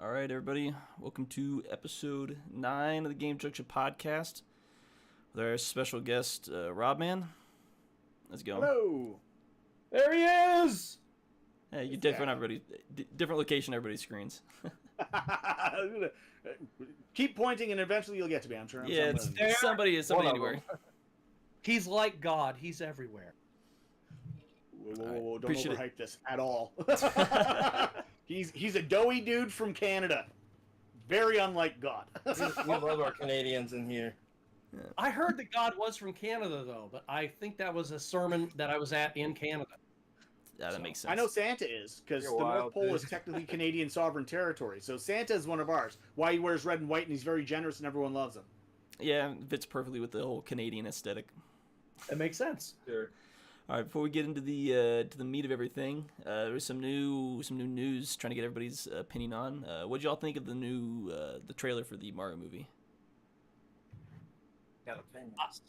All right, everybody. Welcome to episode 9 of the Game Junction Podcast with our special guest, Robman. How's it going? Hello. There he is. Hey, you're different. Different location. Everybody's screens. Keep pointing, and eventually you'll get to me. I'm sure. Somebody anywhere. He's like God. He's everywhere. Whoa, don't overhype this at all. He's a doughy dude from Canada. Very unlike God. We love our Canadians in here. Yeah. I heard that God was from Canada, though, but I think that was a sermon that I was at in Canada. Yeah, that makes sense. I know Santa is, because the North Pole is technically Canadian sovereign territory. So Santa is one of ours. Why he wears red and white, and he's very generous, and everyone loves him. Yeah, it fits perfectly with the whole Canadian aesthetic. That makes sense. Sure. All right, before we get into the meat of everything, there's some new news trying to get everybody's opinion on. What did y'all think of the new the trailer for the Mario movie? Got opinions.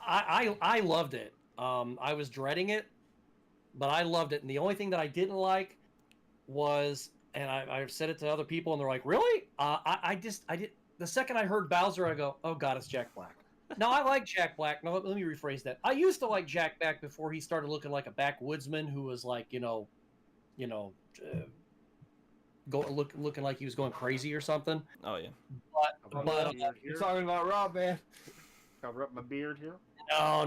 I loved it. I was dreading it, but I loved it. And the only thing that I didn't like was, and I've said it to other people, and they're like, "Really?" I did. The second I heard Bowser, I go, "Oh God, it's Jack Black." No, I like Jack Black. No, let me rephrase that. I used to like Jack Black before he started looking like a backwoodsman who was like, looking like he was going crazy or something. Oh yeah. But You're talking about Rob, man. Cover up my beard here. No.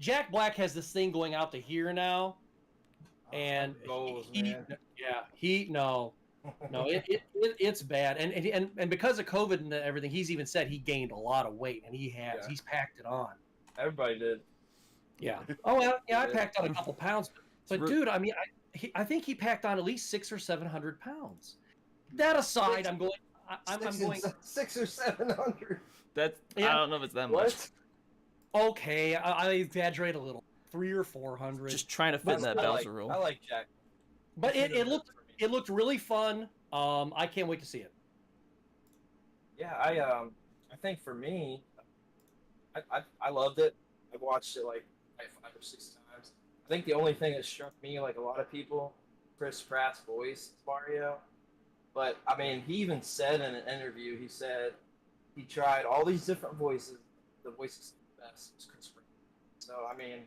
Jack Black has this thing going out to here now, and it's bad, and because of COVID and everything, he's even said he gained a lot of weight, and he's packed it on. Everybody did. Yeah. Oh well, yeah, I packed on a couple pounds, but dude, I mean, I think he packed on at least 600 or 700 pounds. That aside, I'm going 600 or 700. That's I don't know if it's that much. Okay, I exaggerate a little, 300 or 400. Just trying to fit in that Bowser role. I like Jack. But it looked really fun. I can't wait to see it. Yeah, I think for me, I loved it. I've watched it like 5 or 6 times. I think the only thing that struck me, like a lot of people, Chris Pratt's voice, Mario. But I mean, he even said in an interview, he said he tried all these different voices. The voice is the best was Chris Pratt. So I mean,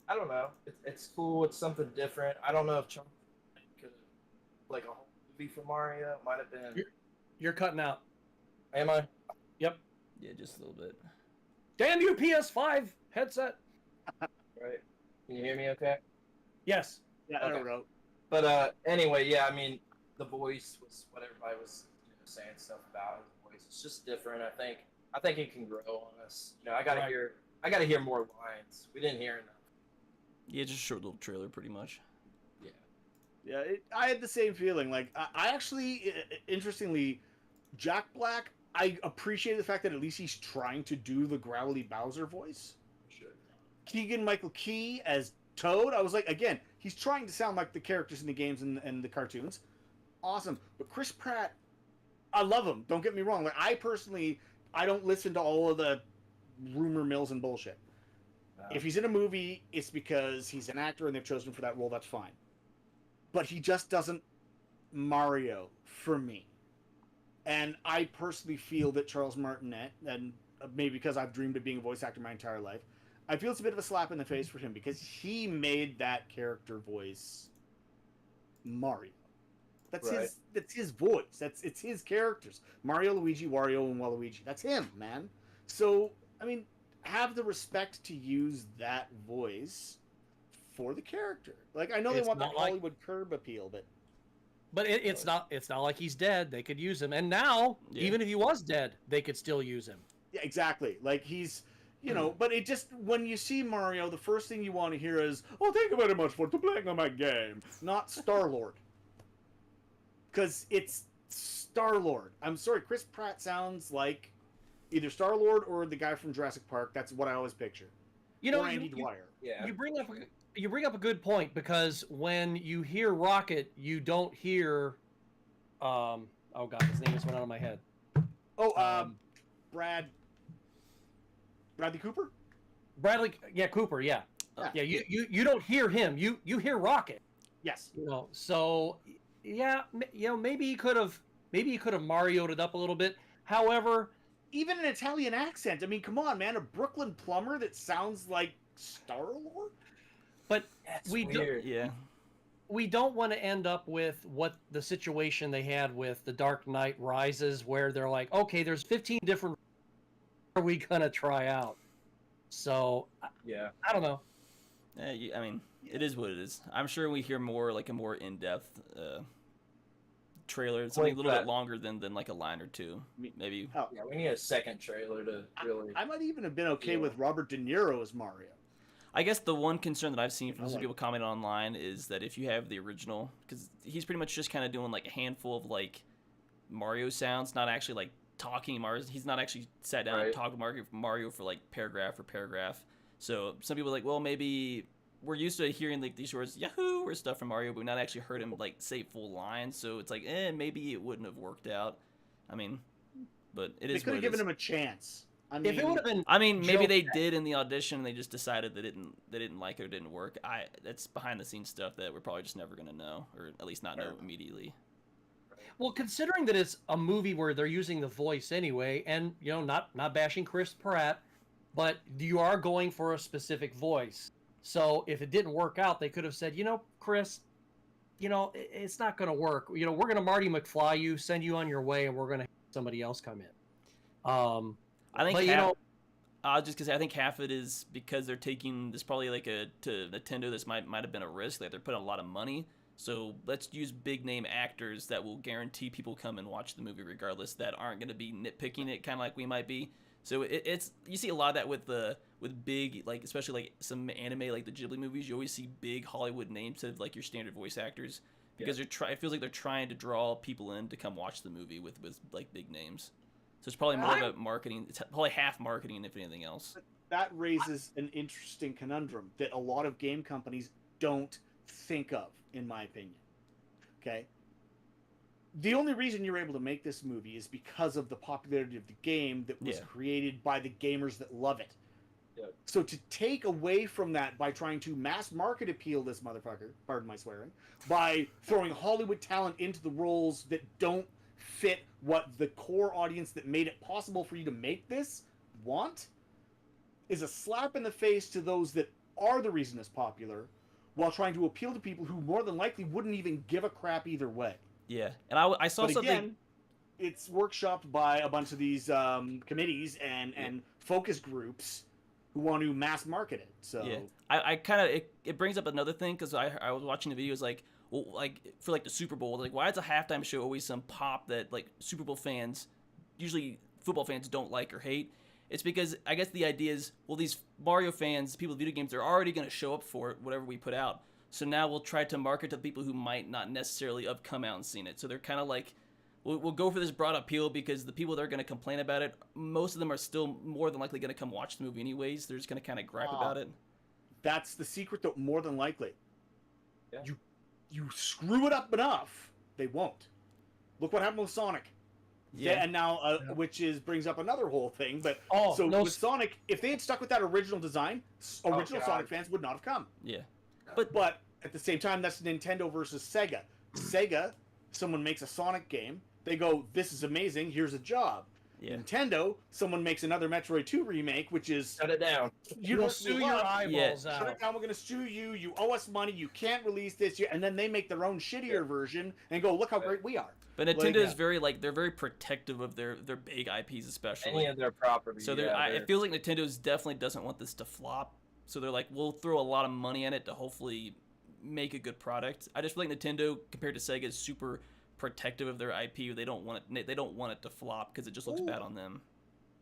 I don't know. It's cool. It's something different. I don't know if Chunk could like a whole movie for Mario. Might have been. You're cutting out. Am I? Yep. Yeah, just a little bit. Damn you, PS5 headset. Right. Can you hear me? Okay. Yes. Yeah, Okay. I wrote. But anyway, yeah. I mean, the voice was what everybody was saying stuff about. His voice it's just different. I think it can grow on us. I gotta hear more lines. We didn't hear enough. Yeah, just a short little trailer, pretty much. Yeah, I had the same feeling. Like, I actually, interestingly, Jack Black, I appreciate the fact that at least he's trying to do the growly Bowser voice. Sure. Keegan-Michael Key as Toad, I was like, again, he's trying to sound like the characters in the games and the cartoons. Awesome. But Chris Pratt, I love him. Don't get me wrong. Like, I don't listen to all of the rumor mills and bullshit. If he's in a movie, it's because he's an actor and they've chosen him for that role. That's fine. But he just doesn't Mario for me. And I personally feel that Charles Martinet, and maybe because I've dreamed of being a voice actor my entire life, I feel it's a bit of a slap in the face for him because he made that character voice Mario. That's his voice. It's his characters. Mario, Luigi, Wario, and Waluigi. That's him, man. So, I mean, have the respect to use that voice for the character. Like, I know they want that Hollywood curb appeal, but it's not like he's dead. They could use him, and now even if he was dead, they could still use him. Yeah, exactly. Like he's, but it just when you see Mario, the first thing you want to hear is, "Oh, thank you very much for playing on my game," not Star-Lord, because it's Star-Lord. I'm sorry, Chris Pratt sounds like either Star-Lord or the guy from Jurassic Park. That's what I always picture. Or Andy Dwyer. Yeah. You bring up a good point because when you hear Rocket, you don't hear. Oh God, his name just went out of my head. Bradley Cooper. Cooper. Yeah. You don't hear him. You hear Rocket. Yes. So yeah, maybe he could have Mario'd it up a little bit. However, even an Italian accent. I mean, come on, man, a Brooklyn plumber that sounds like Star-Lord? but That's we weird. Yeah. we don't want to end up with what the situation they had with The Dark Knight Rises, where they're like, okay, there's 15 different are we gonna try out. So Yeah. I don't know. I mean, it is what it is. I'm sure we hear more like a more in-depth trailer, something a little bit longer than like a line or two, maybe. Oh, Yeah, we need a second trailer to really. I might even have been okay with Robert De Niro as Mario. I guess the one concern that I've seen from some like people commenting online is that if you have the original, because he's pretty much just kind of doing like a handful of like Mario sounds, not actually like talking Mario. He's not actually sat down and talked Mario for like paragraph for paragraph. So some people are like, well, maybe we're used to hearing like these words Yahoo or stuff from Mario, but we not actually heard him like say full lines. So it's like, maybe it wouldn't have worked out. I mean, but it is. They could have given him a chance. I mean, If it would have been, I mean, maybe they did in the audition, and they just decided they didn't like it or didn't work. That's behind the scenes stuff that we're probably just never gonna know, or at least not know immediately. well, considering that it's a movie where they're using the voice anyway, and not bashing Chris Pratt, but you are going for a specific voice. So if it didn't work out, they could have said, Chris, it's not going to work. We're going to Marty McFly you, send you on your way, and we're going to have somebody else come in. I think but, just because I think half of it is because they're taking this probably like to Nintendo. This might have been a risk. Like they're putting a lot of money. So let's use big name actors that will guarantee people come and watch the movie regardless. That aren't going to be nitpicking it, kind of like we might be. So it's you see a lot of that with big, like especially like some anime like the Ghibli movies. You always see big Hollywood names instead of like your standard voice actors because it feels like they're trying to draw people in to come watch the movie with like big names. So it's probably more about marketing. It's probably half marketing if anything else. That raises an interesting conundrum that a lot of game companies don't think of, in my opinion. Okay? The only reason you're able to make this movie is because of the popularity of the game that was created by the gamers that love it. Yeah. So to take away from that by trying to mass market appeal this motherfucker, pardon my swearing, by throwing Hollywood talent into the roles that don't fit what the core audience that made it possible for you to make this want, is a slap in the face to those that are the reason it's popular, while trying to appeal to people who more than likely wouldn't even give a crap either way. Yeah, and I saw something. Again, it's workshopped by a bunch of these committees and focus groups who want to mass market it. So yeah, I kind of it brings up another thing because I was watching the videos like. Well, like for like the Super Bowl, like why is a halftime show always some pop that like Super Bowl fans, usually football fans, don't like or hate? It's because I guess the idea is, well, these Mario fans, people with video games, they're already going to show up for it, whatever we put out. So now we'll try to market to the people who might not necessarily have come out and seen it. So they're kind of like, we'll go for this broad appeal because the people that are going to complain about it, most of them are still more than likely going to come watch the movie anyways. They're just going to kind of gripe about it. That's the secret, though, more than likely. Yeah. You screw it up enough, they won't. Look what happened with Sonic. Yeah, and now, which brings up another whole thing. But with Sonic, if they had stuck with that original design, original Sonic fans would not have come. Yeah, but at the same time, that's Nintendo versus Sega. Sega, someone makes a Sonic game, they go, "This is amazing. Here's a job." Yeah. Nintendo, someone makes another Metroid 2 remake, which is shut it down. You'll sue your eyeballs out. Shut it down. We're gonna sue you. You owe us money. You can't release this. And then they make their own shittier version and go, look how great we are. But Nintendo is very they're very protective of their big IPs, especially any of their property. So it feels like Nintendo's definitely doesn't want this to flop. So they're like, we'll throw a lot of money at it to hopefully make a good product. I just feel like Nintendo compared to Sega is super protective of their IP. They don't want it to flop because it just looks bad on them.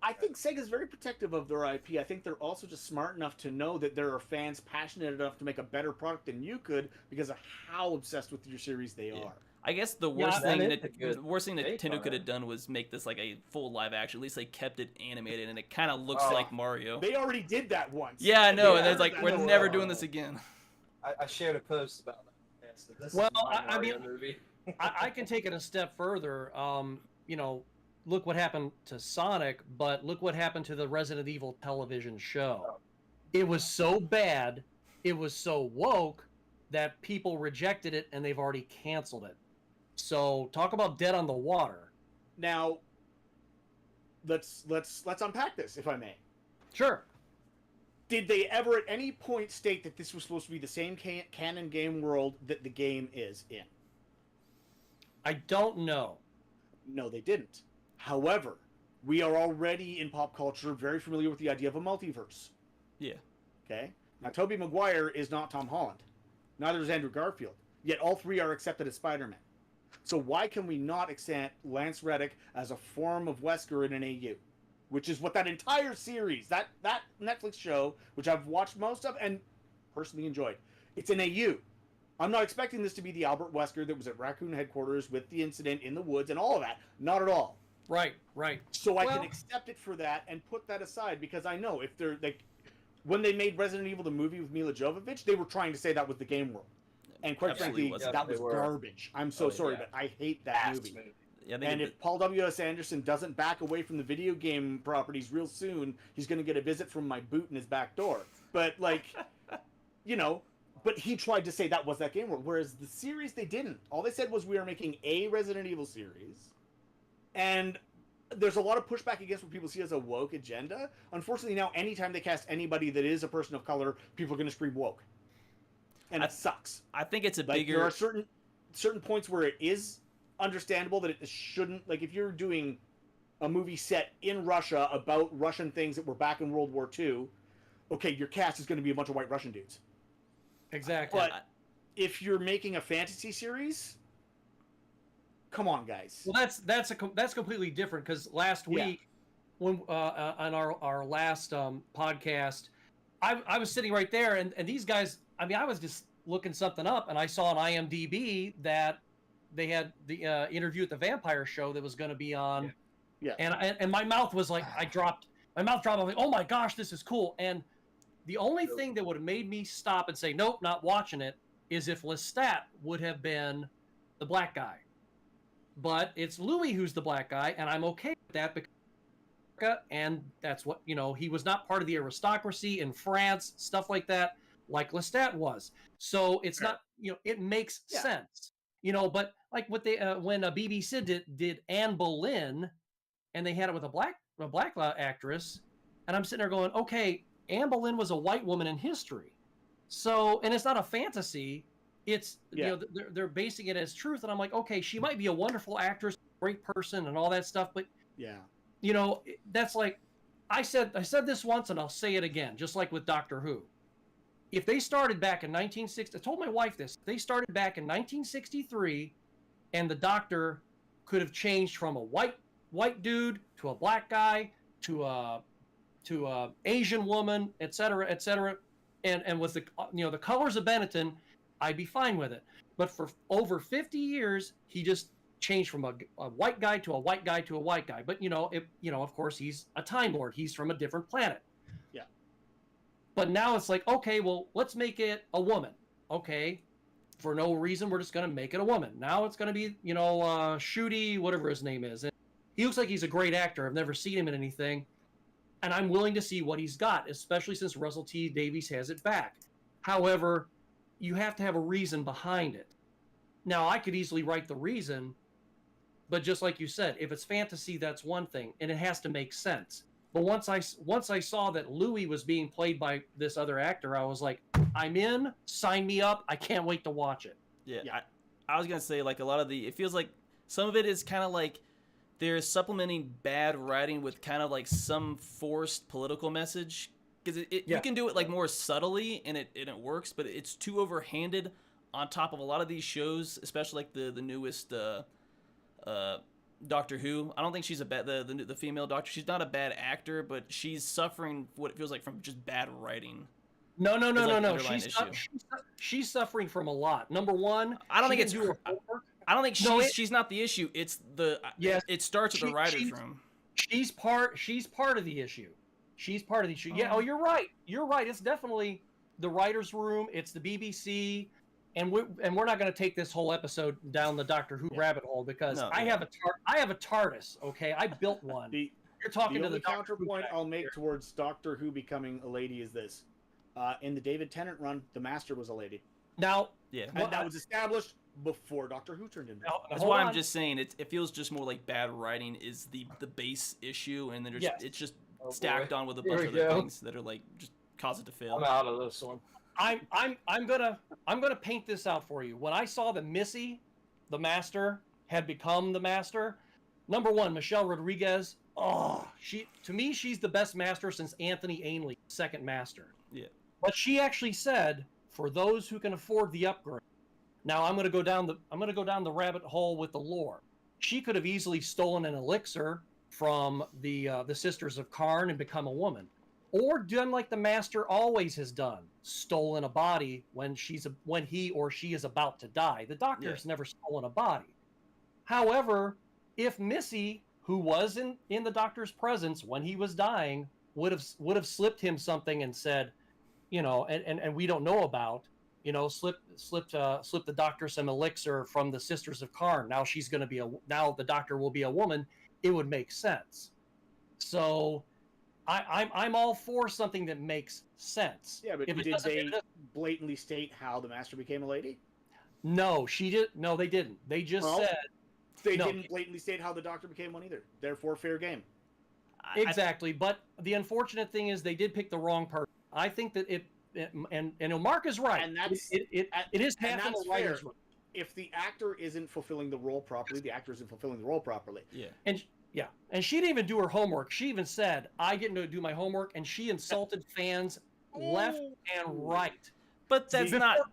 I think Sega's very protective of their IP. I think they're also just smart enough to know that there are fans passionate enough to make a better product than you could because of how obsessed with your series they are. I guess the worst thing Nintendo could have done was make this like a full live action. At least they kept it animated and it kind of looks like Mario. They already did that once. Yeah, I know. And it's like, we're never doing this again. I shared a post about that. So this I mean, movie. I can take it a step further. Look what happened to Sonic, but look what happened to the Resident Evil television show. It was so bad, it was so woke, that people rejected it and they've already canceled it. So talk about dead on the water. Now, let's unpack this, if I may. Sure. Did they ever at any point state that this was supposed to be the same canon game world that the game is in? I don't know. No, they didn't. However, we are already in pop culture very familiar with the idea of a multiverse. Yeah. Okay? Now, Tobey Maguire is not Tom Holland. Neither is Andrew Garfield. Yet all three are accepted as Spider-Man. So why can we not accept Lance Reddick as a form of Wesker in an AU? Which is what that entire series, that Netflix show, which I've watched most of and personally enjoyed, it's an AU. I'm not expecting this to be the Albert Wesker that was at Raccoon headquarters with the incident in the woods and all of that. Not at all. Right. So I can accept it for that and put that aside, because I know if they're like, when they made Resident Evil the movie with Mila Jovovich, they were trying to say that was the game world. And quite frankly, that was garbage. I'm so sorry, but I hate that movie. Yeah, and if Paul W.S. Anderson doesn't back away from the video game properties real soon, he's going to get a visit from my boot in his back door. But, like, you know, but he tried to say that was that game world. Whereas the series, they didn't. All they said was we are making a Resident Evil series. And there's a lot of pushback against what people see as a woke agenda. Unfortunately, now, anytime they cast anybody that is a person of color, people are going to scream woke. And it sucks. I think it's a like, bigger... There are certain points where it is understandable that it shouldn't, like, if you're doing a movie set in Russia about Russian things that were back in World War II, okay, your cast is going to be a bunch of white Russian dudes. Exactly. But if you're making a fantasy series, come on, guys. Well, that's completely different, because last week, when on our last podcast, I was sitting right there, and these guys, I mean, I was just looking something up, and I saw on IMDb that they had the interview at the Vampire Show that was going to be on. Yeah. And my mouth was like, my mouth dropped. I was like, oh my gosh, this is cool. And the only thing that would have made me stop and say, nope, not watching it, is if Lestat would have been the black guy. But it's Louis who's the black guy, and I'm okay with that because, and that's what, you know, he was not part of the aristocracy in France, stuff like that, like Lestat was. So it's not, you know, it makes sense. You know, but like what they when BBC did Anne Boleyn, and they had it with a black actress, and I'm sitting there going, okay, Anne Boleyn was a white woman in history, so, and it's not a fantasy, it's you know, they're basing it as truth, and I'm like, okay, she might be a wonderful actress, great person, and all that stuff, but you know, that's like, I said this once, and I'll say it again, just like with Doctor Who. If they started back in 1960, I told my wife this, they started back in 1963, and the Doctor could have changed from a white dude to a black guy to a Asian woman, etc., and with the, you know, the colors of Benetton, I'd be fine with it. But for over 50 years, he just changed from a white guy to a white guy to a white guy. But you know, of course, he's a Time Lord. He's from a different planet. But now it's like, okay, well, let's make it a woman. Okay, for no reason, we're just going to make it a woman. Now it's going to be, you know, Shooty, whatever his name is. And he looks like he's a great actor. I've never seen him in anything. And I'm willing to see what he's got, especially since Russell T. Davies has it back. However, you have to have a reason behind it. Now, I could easily write the reason, but just like you said, if it's fantasy, that's one thing, and it has to make sense. But once I saw that Louis was being played by this other actor, I was like, I'm in, sign me up. I can't wait to watch it. Yeah. I was going to say, like, a lot of it feels like some of it is kind of like they're supplementing bad writing with kind of like some forced political message. Because you can do it like more subtly and it works, but it's too overhanded on top of a lot of these shows, especially like the newest Doctor Who. I don't think she's the female doctor. She's not a bad actor, but she's suffering what it feels like from just bad writing. No. She's suffering from a lot. Number one, I don't think she's not the issue. It's it starts at the writer's room. She's part of the issue. She's part of the issue. Yeah. Oh, you're right. It's definitely the writer's room. It's the BBC. And we're not going to take this whole episode down the Doctor Who rabbit hole because I have a TARDIS. Okay, I built one. You're talking to the counterpoint I'll make towards Doctor Who becoming a lady is this: in the David Tennant run, the Master was a lady. Now, and that was established before Doctor Who turned into. That's why I'm just saying it feels just more like bad writing is the base issue, and then it's just stacked on with a bunch of other things that are like just cause it to fail. I'm out of this one. I'm gonna paint this out for you. When I saw that Missy, the Master, had become the Master, number one, Michelle Rodriguez. Oh, she's the best Master since Anthony Ainley, second Master. Yeah. But she actually said, for those who can afford the upgrade. Now I'm gonna go down the rabbit hole with the lore. She could have easily stolen an elixir from the Sisters of Karn and become a woman, or done like the Master always has done, stolen a body when he or she is about to die. The Doctor's never stolen a body. However, if Missy, who was in the Doctor's presence when he was dying, would have slipped him something and said, and we don't know about, slipped the Doctor some elixir from the Sisters of Karn. Now now the Doctor will be a woman. It would make sense. So I'm all for something that makes sense. Yeah, but did they blatantly state how the Master became a lady? No, No, they didn't. They just said they didn't blatantly state how the Doctor became one either. Therefore, fair game. Exactly, but the unfortunate thing is they did pick the wrong person. I think that Mark is right. And that's it is half in the writer's room. If the actor isn't fulfilling the role properly, the actor isn't fulfilling the role properly. Yeah. And she didn't even do her homework. She even said, "I get to do my homework," and she insulted fans left and right. But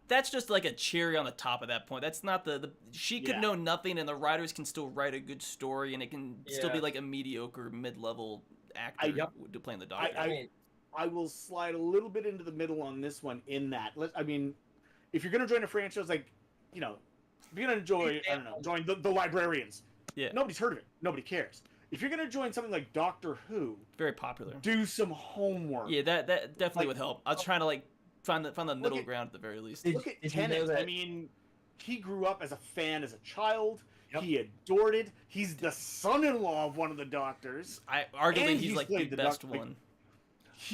that's just like a cherry on the top of that point. That's not she could know nothing, and the writers can still write a good story, and it can still be like a mediocre mid-level actor playing the Doctor. I will slide a little bit into the middle on this one in that. If you're going to join a franchise, if you're going to enjoy, join the Librarians. Yeah. Nobody's heard of it. Nobody cares. If you're going to join something like Doctor Who, very popular. Do some homework. Yeah, that definitely would help. I was trying to find the middle ground at the very least. Look at Tennant. He grew up as a fan as a child. Yep. He adored it. He's the son-in-law of one of the Doctors. Arguably, he's like the best one.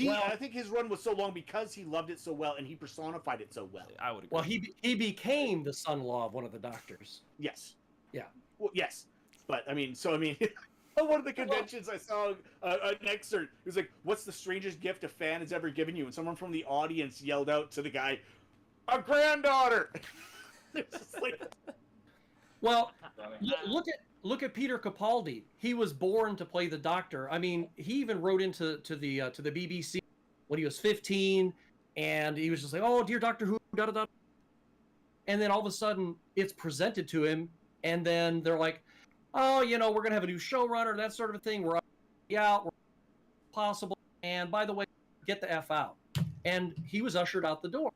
I think his run was so long because he loved it so well and he personified it so well. I would agree. Well, he became the son-in-law of one of the Doctors. Yes. Yeah. Well, yes. But, at one of the conventions I saw an excerpt. It was like, what's the strangest gift a fan has ever given you? And someone from the audience yelled out to the guy, a granddaughter! It's just like... Well, look at Peter Capaldi. He was born to play the Doctor. He even wrote into the BBC when he was 15, and he was just like, "Oh, dear Doctor Who, da da da." And then all of a sudden, it's presented to him, and then they're like, "Oh, we're gonna have a new showrunner, that sort of a thing. We're possible, and by the way, get the F out." And he was ushered out the door,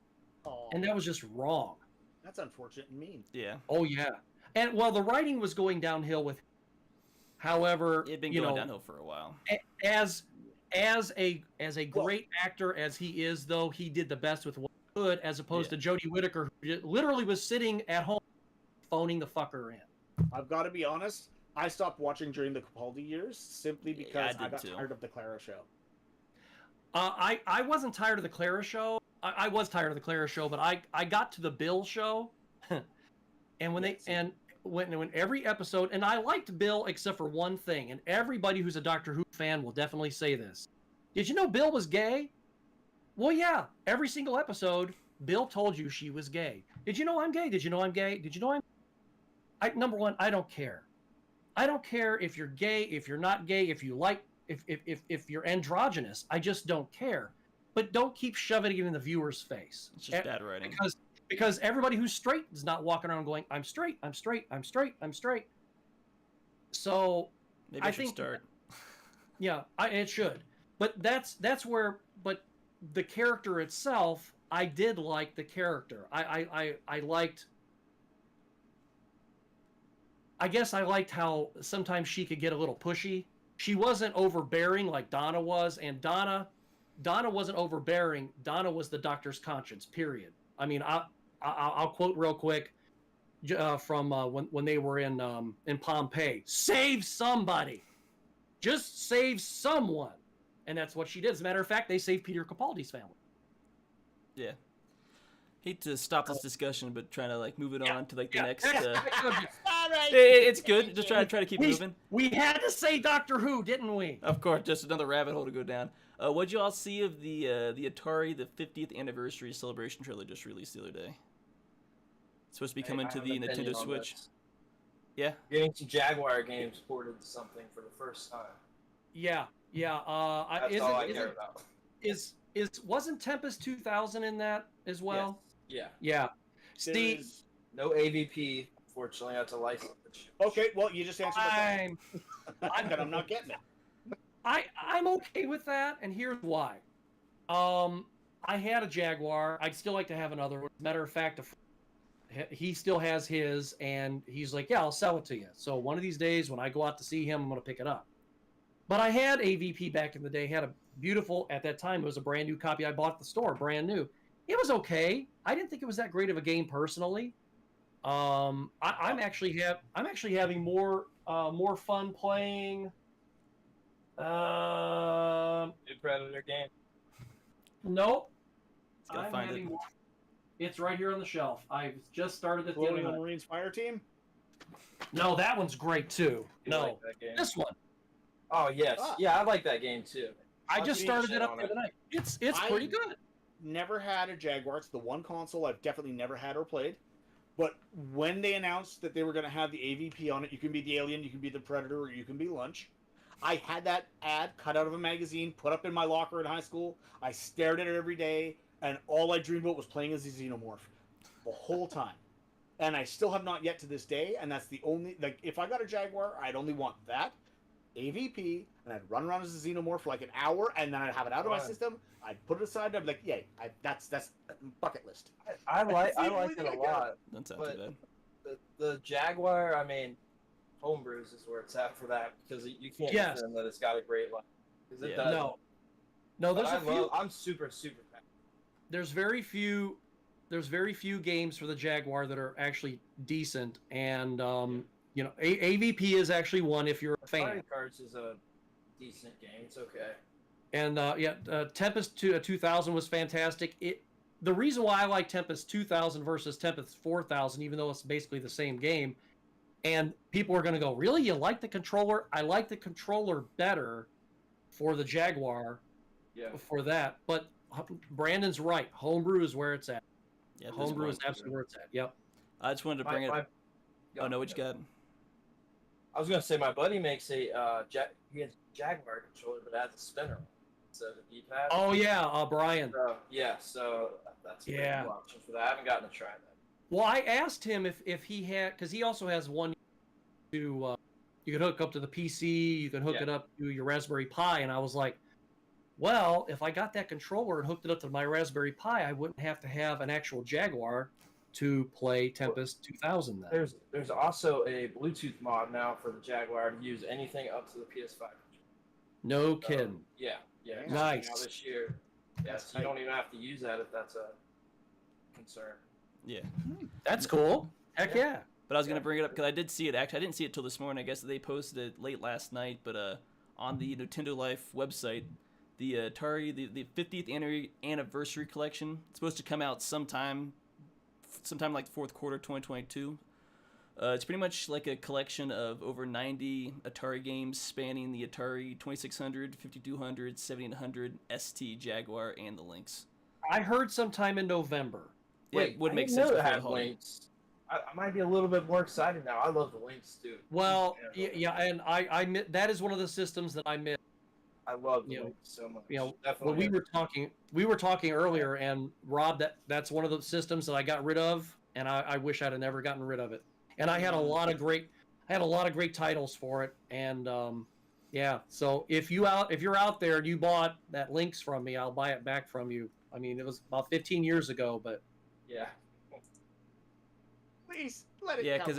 and that was just wrong. That's unfortunate and mean. Yeah. Oh yeah. And the writing was going downhill with him. However, it had been going downhill for a while. As a great actor as he is, though, he did the best with what he could, as opposed to Jodie Whittaker, who literally was sitting at home phoning the fucker in. I've got to be honest. I stopped watching during the Capaldi years simply because I got tired of the Clara show. I wasn't tired of the Clara show. I was tired of the Clara show, but I got to the Bill show, and when every episode, and I liked Bill except for one thing, and everybody who's a Doctor Who fan will definitely say this. Did you know Bill was gay? Well, yeah. Every single episode, Bill told you she was gay. Did you know I'm gay? Did you know I'm gay? Did you know number one, I don't care. I don't care if you're gay, if you're not gay, if you're androgynous. I just don't care. But don't keep shoving it in the viewer's face. It's just bad writing. Because everybody who's straight is not walking around going, "I'm straight, I'm straight, I'm straight, I'm straight." So maybe I should start. Yeah, it should. But that's where. But the character itself, I did like the character. I liked. I guess I liked how sometimes she could get a little pushy. She wasn't overbearing like Donna was, and Donna wasn't overbearing. Donna was the Doctor's conscience. Period. I'll quote real quick from when they were in Pompeii. Save somebody. Just save someone. And that's what she did. As a matter of fact, they saved Peter Capaldi's family. Yeah. Hate to stop this discussion, but trying to like move it on to like the next. All right. It's good. Just try to keep moving. We had to say Doctor Who, didn't we? Of course, just another rabbit hole to go down. What'd you all see of the Atari, the 50th anniversary celebration trailer just released the other day? It's supposed to be coming to the Nintendo Switch. Yeah. Getting some Jaguar games ported to something for the first time. Yeah. That's all I care about. Wasn't Tempest 2000 in that as well? Yes. Yeah. See, no AVP. Unfortunately, that's a license. Okay, well, you just answered my question. I'm not getting it. I'm okay with that, and here's why. I had a Jaguar. I'd still like to have another one. Matter of fact, he still has his, and he's like, yeah, I'll sell it to you. So one of these days, when I go out to see him, I'm going to pick it up. But I had AVP back in the day. Had a beautiful, at that time, it was a brand new copy I bought at the store, brand new. It was okay. I didn't think it was that great of a game personally. I'm actually having more fun playing. New Predator game. Nope. Gotta find it. It's right here on the shelf. I've just started it the other Colonial night. Marines Fire Team? No, that one's great too. You No, like that game? this one. Oh yes, yeah, I like that game too. I just started it up the other night. It's pretty good. Never had a Jaguar. It's the one console I've definitely never had or played. But when they announced that they were going to have the AVP on it, you can be the alien, you can be the Predator, or you can be Lunch. I had that ad cut out of a magazine, put up in my locker in high school. I stared at it every day, and all I dreamed about was playing as a xenomorph the whole time. And I still have not yet to this day, and that's the only... Like, if I got a Jaguar, I'd only want that, AVP, and I'd run around as a xenomorph for like an hour, and then I'd have it out of my system. I'd put it aside, and I'd be like, yay, that's bucket list. I like it a lot. That's not too bad. The Jaguar, I mean, homebrews is where it's at for that, because you can't defend that it's got a great life. Because it does. No, there's a few. I'm super fan. There's very few games for the Jaguar that are actually decent, and AVP is actually one if you're a fan. Atari Cards is a decent game. It's okay. And Tempest 2000 was fantastic. The reason why I like Tempest 2000 versus Tempest 4000, even though it's basically the same game, and people are going to go, really? You like the controller? I like the controller better for the Jaguar for that. But Brandon's right. Homebrew is where it's at. Yeah, Homebrew is absolutely where it's at. Yep. I just wanted to bring it. Oh no, what you got? I was gonna say my buddy makes he has a Jaguar controller, but it has a spinner instead of a D-pad. Oh yeah, Brian. So that's a pretty cool option for that. I haven't gotten to try that. Well, I asked him if he had, because he also has one to you can hook up to the PC, you can hook it up to your Raspberry Pi, and I was like, well, if I got that controller and hooked it up to my Raspberry Pi, I wouldn't have to have an actual Jaguar to play Tempest 2000 then. There's also a Bluetooth mod now for the Jaguar to use anything up to the PS5. No kidding. Yeah. Nice. Now this year. Yes, you don't even have to use that if that's a concern. Yeah. That's cool. Heck yeah. But I was going to bring it up because I did see it. Actually, I didn't see it till this morning. I guess they posted it late last night. But on the Nintendo Life website, the Atari, the 50th anniversary collection, it's supposed to come out sometime like the fourth quarter 2022. It's pretty much like a collection of over 90 Atari games spanning the Atari 2600, 5200, 7800, ST, Jaguar, and the Lynx. I heard sometime in November. Wait, it would make sense before the holiday. Lynx. I might be a little bit more excited now. I love the Lynx too. Well, and I that is one of the systems that I miss. I love the Lynx so much. When we were talking earlier, and Rob, that's one of the systems that I got rid of, and I wish I'd have never gotten rid of it. And I had a lot of great titles for it, and So if you're out there and you bought that Lynx from me, I'll buy it back from you. I mean, it was about 15 years ago, but yeah. Please let it. Yeah, because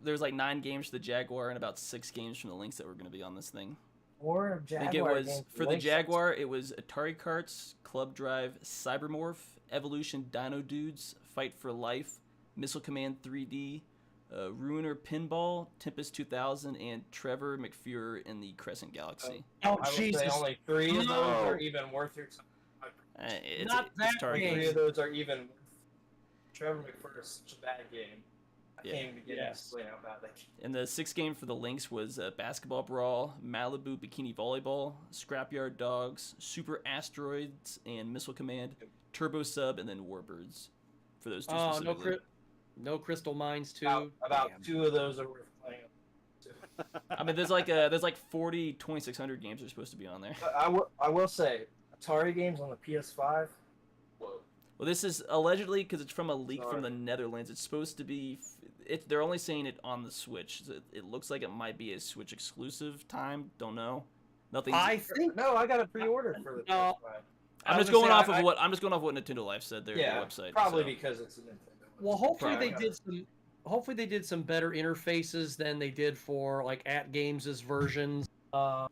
there's like 9 games for the Jaguar and about 6 games from the Lynx that were going to be on this thing. Or Jaguar. I think it was for the Jaguar. It was Atari Karts, Club Drive, Cybermorph, Evolution, Dino Dudes, Fight for Life, Missile Command 3D, Ruiner Pinball, Tempest 2000, and Trevor McFuhr in the Crescent Galaxy. Oh, I would Jesus! say only 3 of those are even worth your time. Not that Atari. game. 3 of those are even. Trevor McFurst, such a bad game. I can't even begin to explain how bad that game. And the sixth game for the Lynx was Basketball Brawl, Malibu Bikini Volleyball, Scrapyard Dogs, Super Asteroids and Missile Command, Turbo Sub, and then Warbirds. For those two specifically. No Crystal Mines too. About 2 of those are worth playing. I mean, there's like 40 2600 games that are supposed to be on there. I will say, Atari games on the PS5. Whoa. Well, this is allegedly because it's from a leak from the Netherlands. It's supposed to be. They're only saying it on the Switch. So it looks like it might be a Switch exclusive time. Don't know. Nothing. I got a pre-order for the PS5. I'm just going off of what Nintendo Life said there on their website. Probably because it's a Nintendo. Well, hopefully they did some better interfaces than they did for like At Games' versions. For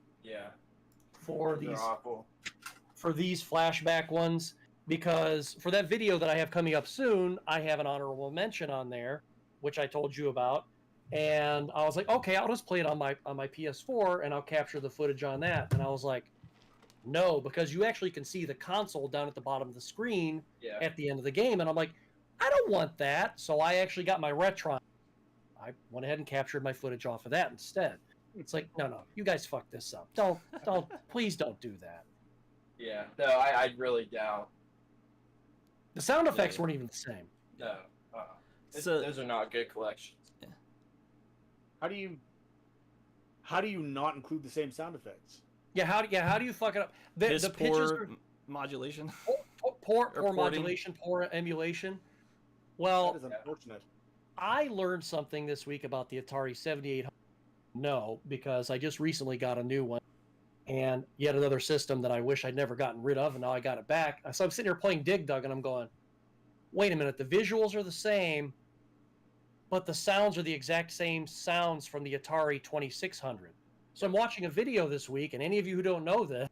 these flashback ones, because for that video that I have coming up soon, I have an honorable mention on there, which I told you about, and I was like, okay, I'll just play it on my PS4 and I'll capture the footage on that. And I was like, no, because you actually can see the console down at the bottom of the screen at the end of the game, and I'm like, I don't want that. So I actually got my Retron. I went ahead and captured my footage off of that instead. It's like, no, you guys fucked this up. Please don't do that. Yeah, no, I really doubt. The sound effects weren't even the same. No, those are not good collections. Yeah. How do you not include the same sound effects? Yeah, how do you fuck it up? The pitches are modulation. Poor modulation, poor emulation. Well, that is unfortunate. I learned something this week about the Atari 7800. No, because I just recently got a new one, and yet another system that I wish I'd never gotten rid of, and now I got it back. So I'm sitting here playing Dig Dug, and I'm going, wait a minute, the visuals are the same, but the sounds are the exact same sounds from the Atari 2600. So I'm watching a video this week, and any of you who don't know this,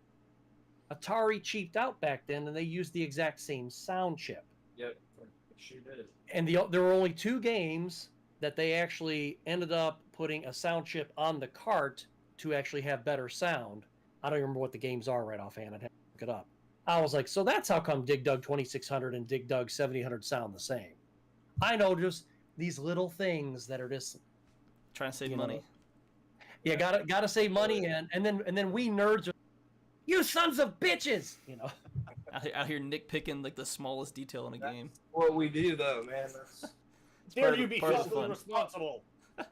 Atari cheaped out back then, and they used the exact same sound chip. Yep, sure did. And there were only 2 games that they actually ended up putting a sound chip on the cart to actually have better sound. I don't remember what the games are right offhand. I'd have to look it up. I was like, so that's how come Dig Dug 2600 and Dig Dug 7800 sound the same. I know, just these little things that are just trying to save money. Yeah, gotta save money, and then we nerds are, you sons of bitches, you know. Out here nitpicking like the smallest detail in a game. What we do, though, man. Dare you be fiscally responsible?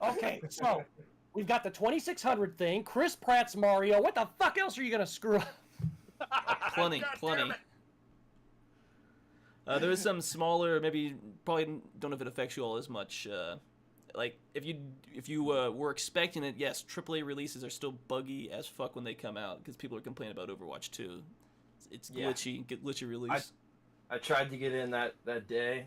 Okay, so we've got the 2600 thing, Chris Pratt's Mario. What the fuck else are you gonna screw up? Plenty. There was some smaller, probably don't know if it affects you all as much. Like if you were expecting it, yes, AAA releases are still buggy as fuck when they come out because people are complaining about Overwatch 2. It's glitchy, glitchy release. I tried to get in that day,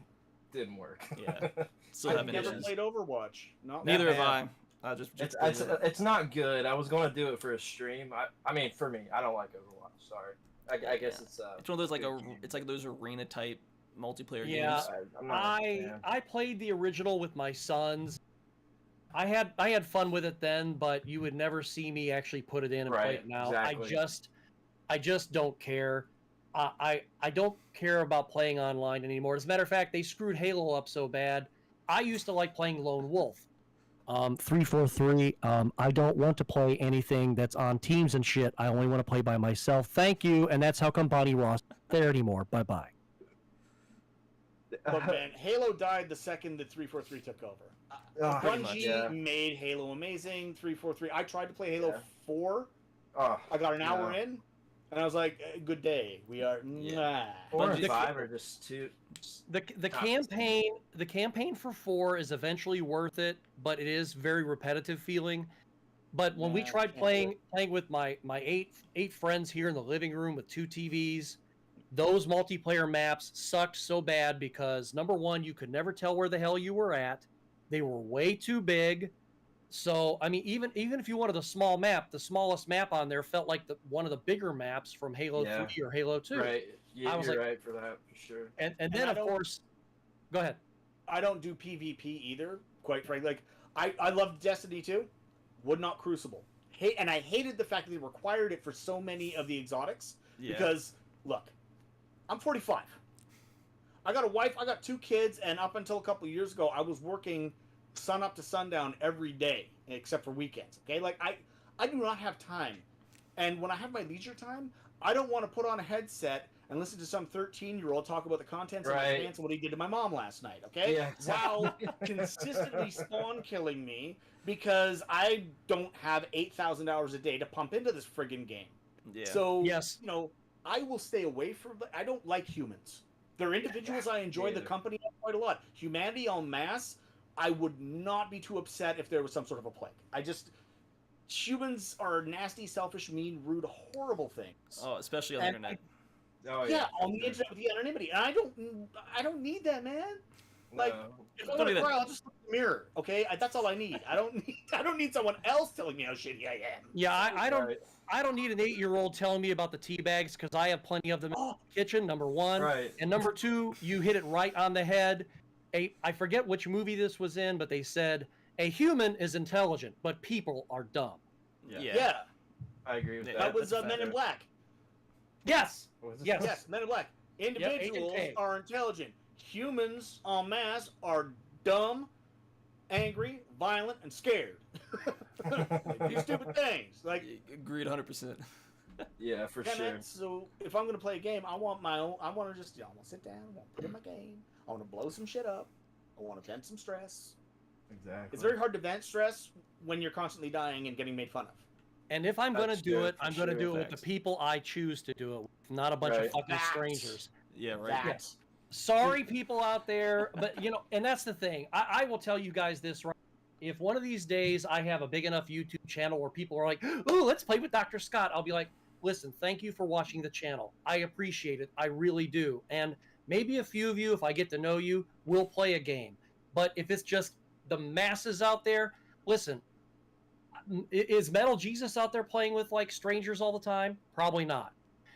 didn't work. Yeah, still having issues. I've never played Overwatch. Neither have I. It's not good. I was going to do it for a stream. I mean, for me, I don't like Overwatch. Sorry. I guess it's one of those it's like those arena type multiplayer games. I played the original with my sons. I had fun with it then, but you would never see me actually put it in and play it now. Exactly. I just don't care. I don't care about playing online anymore. As a matter of fact, they screwed Halo up so bad. I used to like playing Lone Wolf. 343. I don't want to play anything that's on teams and shit. I only want to play by myself. Thank you. And that's how come Bonnie Ross isn't there anymore. Bye bye. But man, Halo died the second that 343 took over. Bungie made Halo amazing. 343. I tried to play Halo 4. I got an hour in, and I was like, "Good day. We are." Nah. 4 and 5 are just too. The campaign for 4 is eventually worth it, but it is very repetitive feeling. But when we tried playing with my eight friends here in the living room with 2 TVs, those multiplayer maps sucked so bad because number one, you could never tell where the hell you were at. They were way too big. So I mean, even if you wanted a small map, the smallest map on there felt like one of the bigger maps from Halo 3 or Halo 2. Right. Yeah, you're right for that for sure. And then of course, go ahead. I don't do PvP either, quite frankly. Like I loved Destiny 2, would not Crucible. And I hated the fact that they required it for so many of the exotics. Yeah. Because look, I'm 45. I got a wife, I got 2 kids, and up until a couple of years ago, I was working sun up to sundown every day, except for weekends. Okay, like I do not have time, and when I have my leisure time, I don't want to put on a headset and listen to some 13-year-old talk about the contents of his pants and what he did to my mom last night. Okay, Yeah, exactly. while consistently spawn killing me because I don't have 8,000 hours a day to pump into this friggin' game. Yeah. So Yes. you know, I will stay away from. I don't like humans. They're individuals. I enjoy the company of quite a lot. Humanity en masse, I would not be too upset if there was some sort of a plague. Humans are nasty, selfish, mean, rude, horrible things. Oh, especially on the internet. Yeah, on the internet with the anonymity, and I don't need that, man. Like, if I want to cry, I'll just look in the mirror. Okay, that's all I need. I don't need someone else telling me how shitty I am. Yeah, I don't need an 8-year-old telling me about the tea bags because I have plenty of them in the kitchen. Number one, Right. And number two, you hit it right on the head. I forget which movie this was in, but they said a human is intelligent, but people are dumb. Yeah. I agree with that. That was Men in Black. Yes. Yes, Men in Black. Individuals Agent K. are intelligent. Humans en masse are dumb, angry, violent, and scared. These stupid things. Like, Agreed 100%. Yeah, for yeah, sure. man, so if I'm gonna play a game, I want my own. I want to just, I want to sit down. I want to put in my game. I want to blow some shit up. I want to vent some stress. Exactly. It's very hard to vent stress when you're constantly dying and getting made fun of. And if I'm going to do it, I'm going to do it with Facts. the people I choose to do it with, not a bunch of fucking Facts. strangers. Yeah, right. That. Sorry, people out there, but you know, and that's the thing. I will tell you guys this right. If one of these days I have a big enough YouTube channel where people are like, "Ooh, let's play with Dr. Scott," I'll be like, "Listen, thank you for watching the channel. I appreciate it. I really do." And maybe a few of you, if I get to know you, will play a game. But if it's just the masses out there, listen. Is Metal Jesus out there playing with like strangers all the time? Probably not.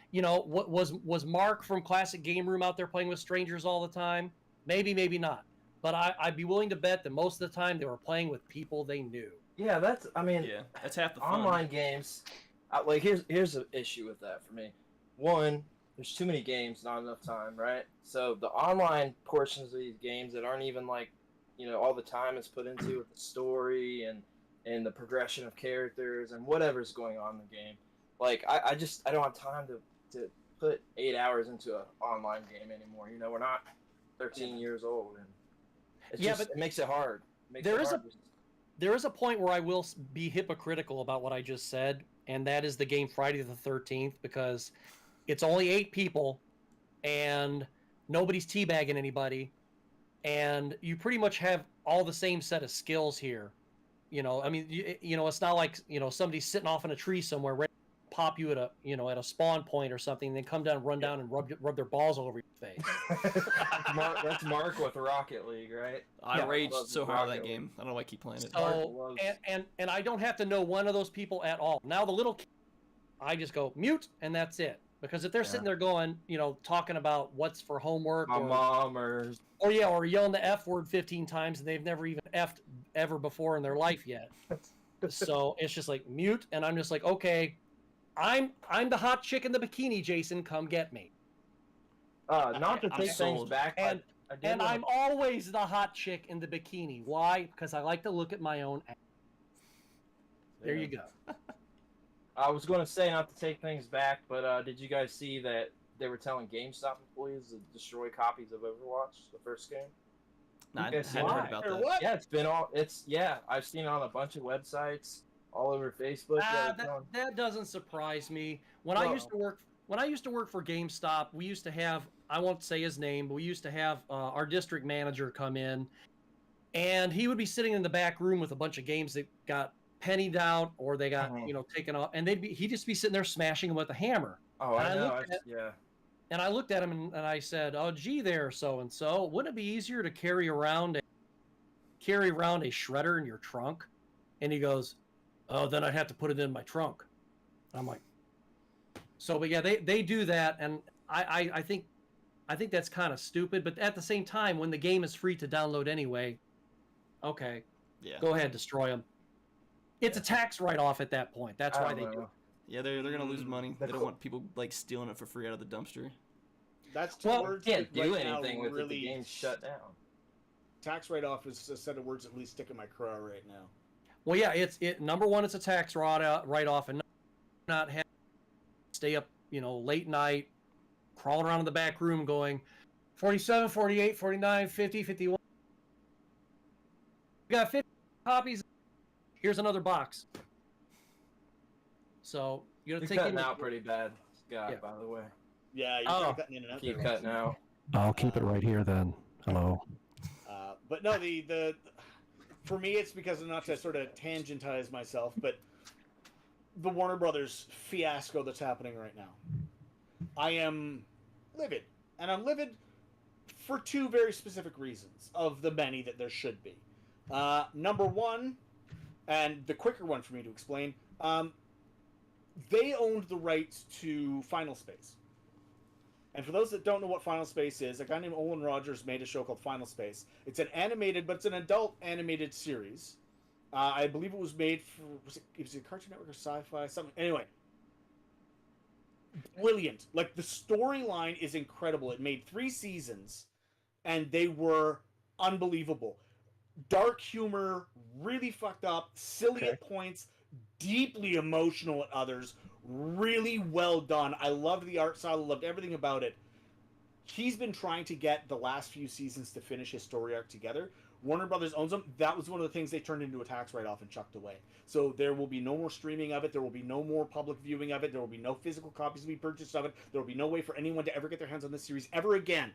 You know, what was Mark from Classic Game Room out there playing with strangers all the time? Maybe, maybe not. But I'd be willing to bet that most of the time they were playing with people they knew. Yeah, that's half the fun. Online games. Like here's an issue with that for me. One, there's too many games, not enough time, right? So the online portions of these games that aren't even like, you know, all the time is put into with the story and the progression of characters and whatever's going on in the game. Like I don't have time to put 8 hours into an online game anymore. You know, we're not 13 years old, and it makes it hard. There is a point where I will be hypocritical about what I just said, and that is the game Friday the 13th, because it's only 8 people, and nobody's teabagging anybody, and you pretty much have all the same set of skills here. You know, I mean, you know, it's not like, you know, somebody's sitting off in a tree somewhere, ready to pop you at a spawn point or something, and then come down, run down, and rub their balls all over your face. That's Mark with Rocket League, right? I raged so hard on that game. I don't know why I keep playing it. So, and I don't have to know one of those people at all. Now the little kid, I just go mute, and that's it. Because if they're sitting there going, you know, talking about what's for homework, my mom, or yelling the F word 15 times, and they've never even F'd ever before in their life yet. So it's just like mute, and I'm just like, okay, I'm the hot chick in the bikini, Jason, come get me. Not to take things back, and I'm always the hot chick in the bikini. Why? Because I like to look at my own ass. There you go. I was going to say not to take things back, but did you guys see that they were telling GameStop employees to destroy copies of Overwatch, the first game? No, I hadn't heard about that. What? Yeah, I've seen it on a bunch of websites, all over Facebook. That doesn't surprise me. I used to work for GameStop, we used to have, I won't say his name, but we used to have our district manager come in, and he would be sitting in the back room with a bunch of games that got pennied out or they got taken off, and he'd just be sitting there smashing them with a hammer. Oh, I know. And I looked at him and I said, "Oh, gee, there, so and so. Wouldn't it be easier to carry around a shredder in your trunk?" And he goes, "Oh, then I'd have to put it in my trunk." And I'm like, so, but yeah, they do that, and I think that's kind of stupid. But at the same time, when the game is free to download anyway, okay, go ahead, destroy them. It's a tax write-off at that point. That's why they do it. Yeah, they're gonna lose money. They don't want people like stealing it for free out of the dumpster. That's two Well, words. Can't that do right now anything with it. really, The game's shut down. Tax write-off is a set of words that really stick in my craw right now. Well, yeah, number one, it's a tax write-off, and not have stay up, late night, crawling around in the back room going 47, 48, 49, 50, 51. We got 50 copies. Here's another box. So You're take cutting out pretty bad, Scott, Yeah. by the way. Yeah, you're Oh. cutting in and out. Keep there. cutting out. I'll keep it right here then. Hello. But no, the for me, it's because not to sort of tangentize myself, but the Warner Brothers fiasco that's happening right now. I am livid, and I'm livid for two very specific reasons of the many that there should be. Number one, and the quicker one for me to explain, they owned the rights to Final Space. And for those that don't know what Final Space is, a guy named Owen Rogers made a show called Final Space. It's an animated, but it's an adult animated series. I believe it was made for, was it Cartoon Network or Sci-Fi? Something. Anyway. Brilliant. Like, the storyline is incredible. It made 3 seasons, and they were unbelievable. Dark humor, really fucked up, silly at points, deeply emotional at others, really well done. I loved the art style, I loved everything about it. He's been trying to get the last few seasons to finish his story arc together. Warner Brothers owns them. That was one of the things they turned into a tax write-off and chucked away. So there will be no more streaming of it. There will be no more public viewing of it. There will be no physical copies to be purchased of it. There will be no way for anyone to ever get their hands on this series ever again.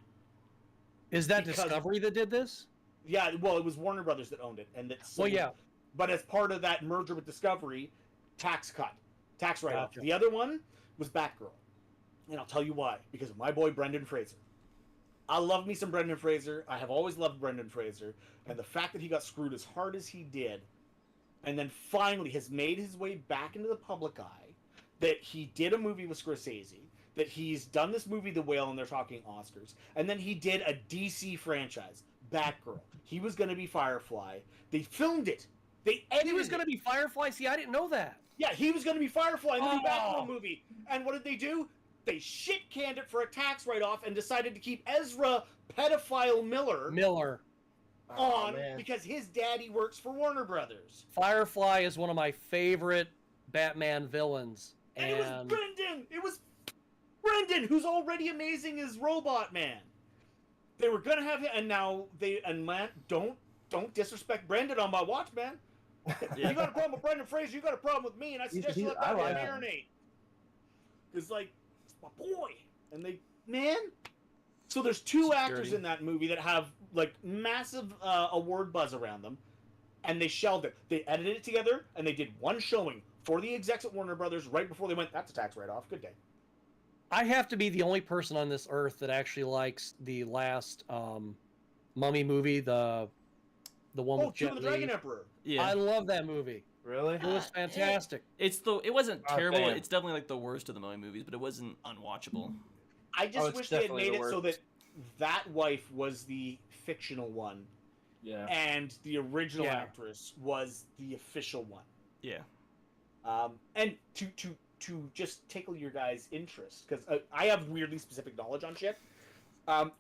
Is that Discovery that did this? Yeah, well, it was Warner Brothers that owned it, and that's Well, yeah. But as part of that merger with Discovery, tax write-off. Gotcha. The other one was Batgirl, and I'll tell you why. Because of my boy Brendan Fraser. I love me some Brendan Fraser. I have always loved Brendan Fraser, and the fact that he got screwed as hard as he did, and then finally has made his way back into the public eye, that he did a movie with Scorsese, that he's done this movie The Whale, and they're talking Oscars, and then he did a DC franchise, Batgirl. He was going to be Firefly. They filmed it. They edited He was going to be Firefly? See, I didn't know that. Yeah, he was going to be Firefly in the new Batgirl movie. And what did they do? They shit-canned it for a tax write-off and decided to keep Ezra Pedophile Miller on because his daddy works for Warner Brothers. Firefly is one of my favorite Batman villains. And it was Brendan! It was Brendan, who's already amazing as Robot Man. They were going to have him, and now man, don't disrespect Brendan on my watch, man. You got a problem with Brendan Fraser, you got a problem with me, and I suggest you let that man marinate. Because, like, it's my boy. And so there's 2 actors in that movie that have, like, massive award buzz around them, and they shelved it. They edited it together, and they did one showing for the execs at Warner Brothers right before they went, that's a tax write-off, good day. I have to be the only person on this earth that actually likes the last Mummy movie, the one with Jet Tomb of Li. the Dragon Emperor. Yeah. I love that movie. Really? It was fantastic. It wasn't terrible. damn. It's definitely like the worst of the Mummy movies, but it wasn't unwatchable. I just it's wish they had definitely made the it so worst. that wife was the fictional one, Yeah. and the original Yeah. actress was the official one. Yeah. And to just tickle your guys' interest, because I have weirdly specific knowledge on shit.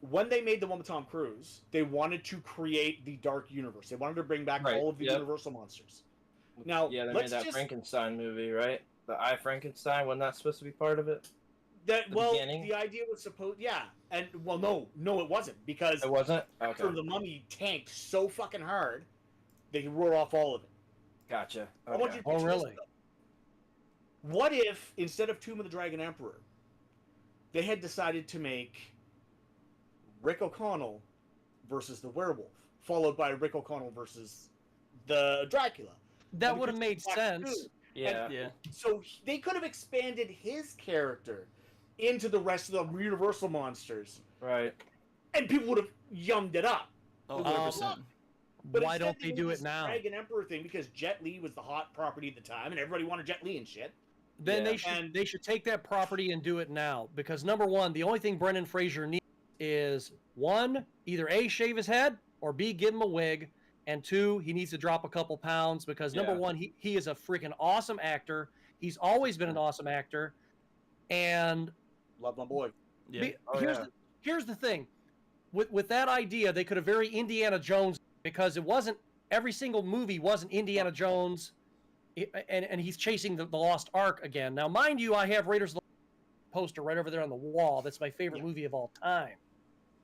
When they made the one with Tom Cruise, they wanted to create the Dark Universe. They wanted to bring back all of the Universal monsters. Now, Yeah, they let's made that just... Frankenstein movie, right? The I, Frankenstein, wasn't that supposed to be part of it? Beginning? The idea was supposed... Yeah. And, well, no, it wasn't. Because It wasn't? Okay. after the Mummy tanked so fucking hard, they wrote off all of it. Gotcha. I want you Okay. to picture really? this, though. What if, instead of Tomb of the Dragon Emperor, they had decided to make Rick O'Connell versus the werewolf, followed by Rick O'Connell versus the Dracula? That would have made Black sense. Suit. Yeah. Yeah. So they could have expanded his character into the rest of the Universal monsters, Right. and people would have yummed it up. Oh, It would have 100%. loved. But Why instead don't they did do this it now? Dragon Emperor thing, because Jet Li was the hot property at the time, and everybody wanted Jet Li and shit. Then Yeah. they should take that property and do it now. Because number one, the only thing Brendan Fraser needs is one, either A, shave his head, or B, give him a wig, and 2, he needs to drop a couple pounds because number Yeah. one, he is a freaking awesome actor. He's always been an awesome actor. And Love my boy. Yeah. Oh, here's yeah. here's the thing. With that idea, they could have very Indiana Jones, because it wasn't, every single movie wasn't Indiana Jones, and he's chasing the Lost Ark again. Now, mind you, I have Raiders of the poster right over there on the wall. That's my favorite movie of all time.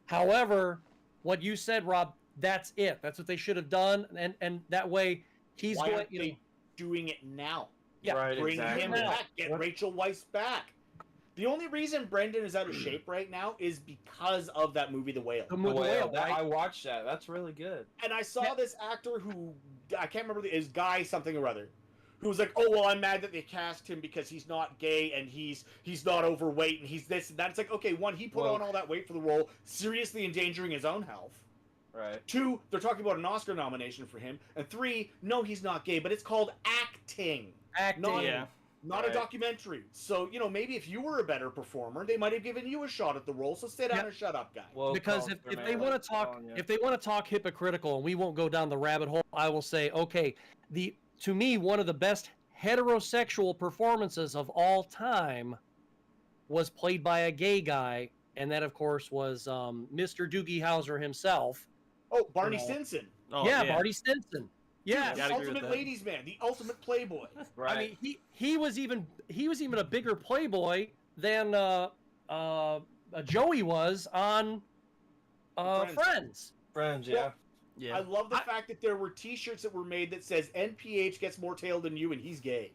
However, what you said, Rob, that's it. That's what they should have done, and that way he's Why going. aren't they doing it now? Yeah, Right, Bring him exactly. back. Get Rachel Weisz back. The only reason Brendan is out of shape right now is because of that movie, The Whale. The Whale, I right? watched that. That's really good. And I saw this actor who, I can't remember, is Guy something or other, who was like, oh, well, I'm mad that they cast him because he's not gay and he's not overweight and he's this and that. It's like, okay, one, he put on all that weight for the role, seriously endangering his own health. Right. 2, they're talking about an Oscar nomination for him. And 3, no, he's not gay, but it's called acting. Acting. Not a documentary. So, maybe if you were a better performer, they might have given you a shot at the role. So sit down and shut up, guy. Well, Because if they want to talk, if they want to talk hypocritical, and we won't go down the rabbit hole, I will say, okay, to me, one of the best heterosexual performances of all time was played by a gay guy, and that, of course, was Mr. Doogie Howser himself. Oh, Barney Stinson. Oh, yeah, Barney Stinson. Yeah, the ultimate ladies' man, the ultimate playboy. Right. I mean, he was even a bigger playboy than Joey was on Friends. Friends, yeah. Yeah. I love the fact that there were T-shirts that were made that says NPH gets more tail than you, and he's gay.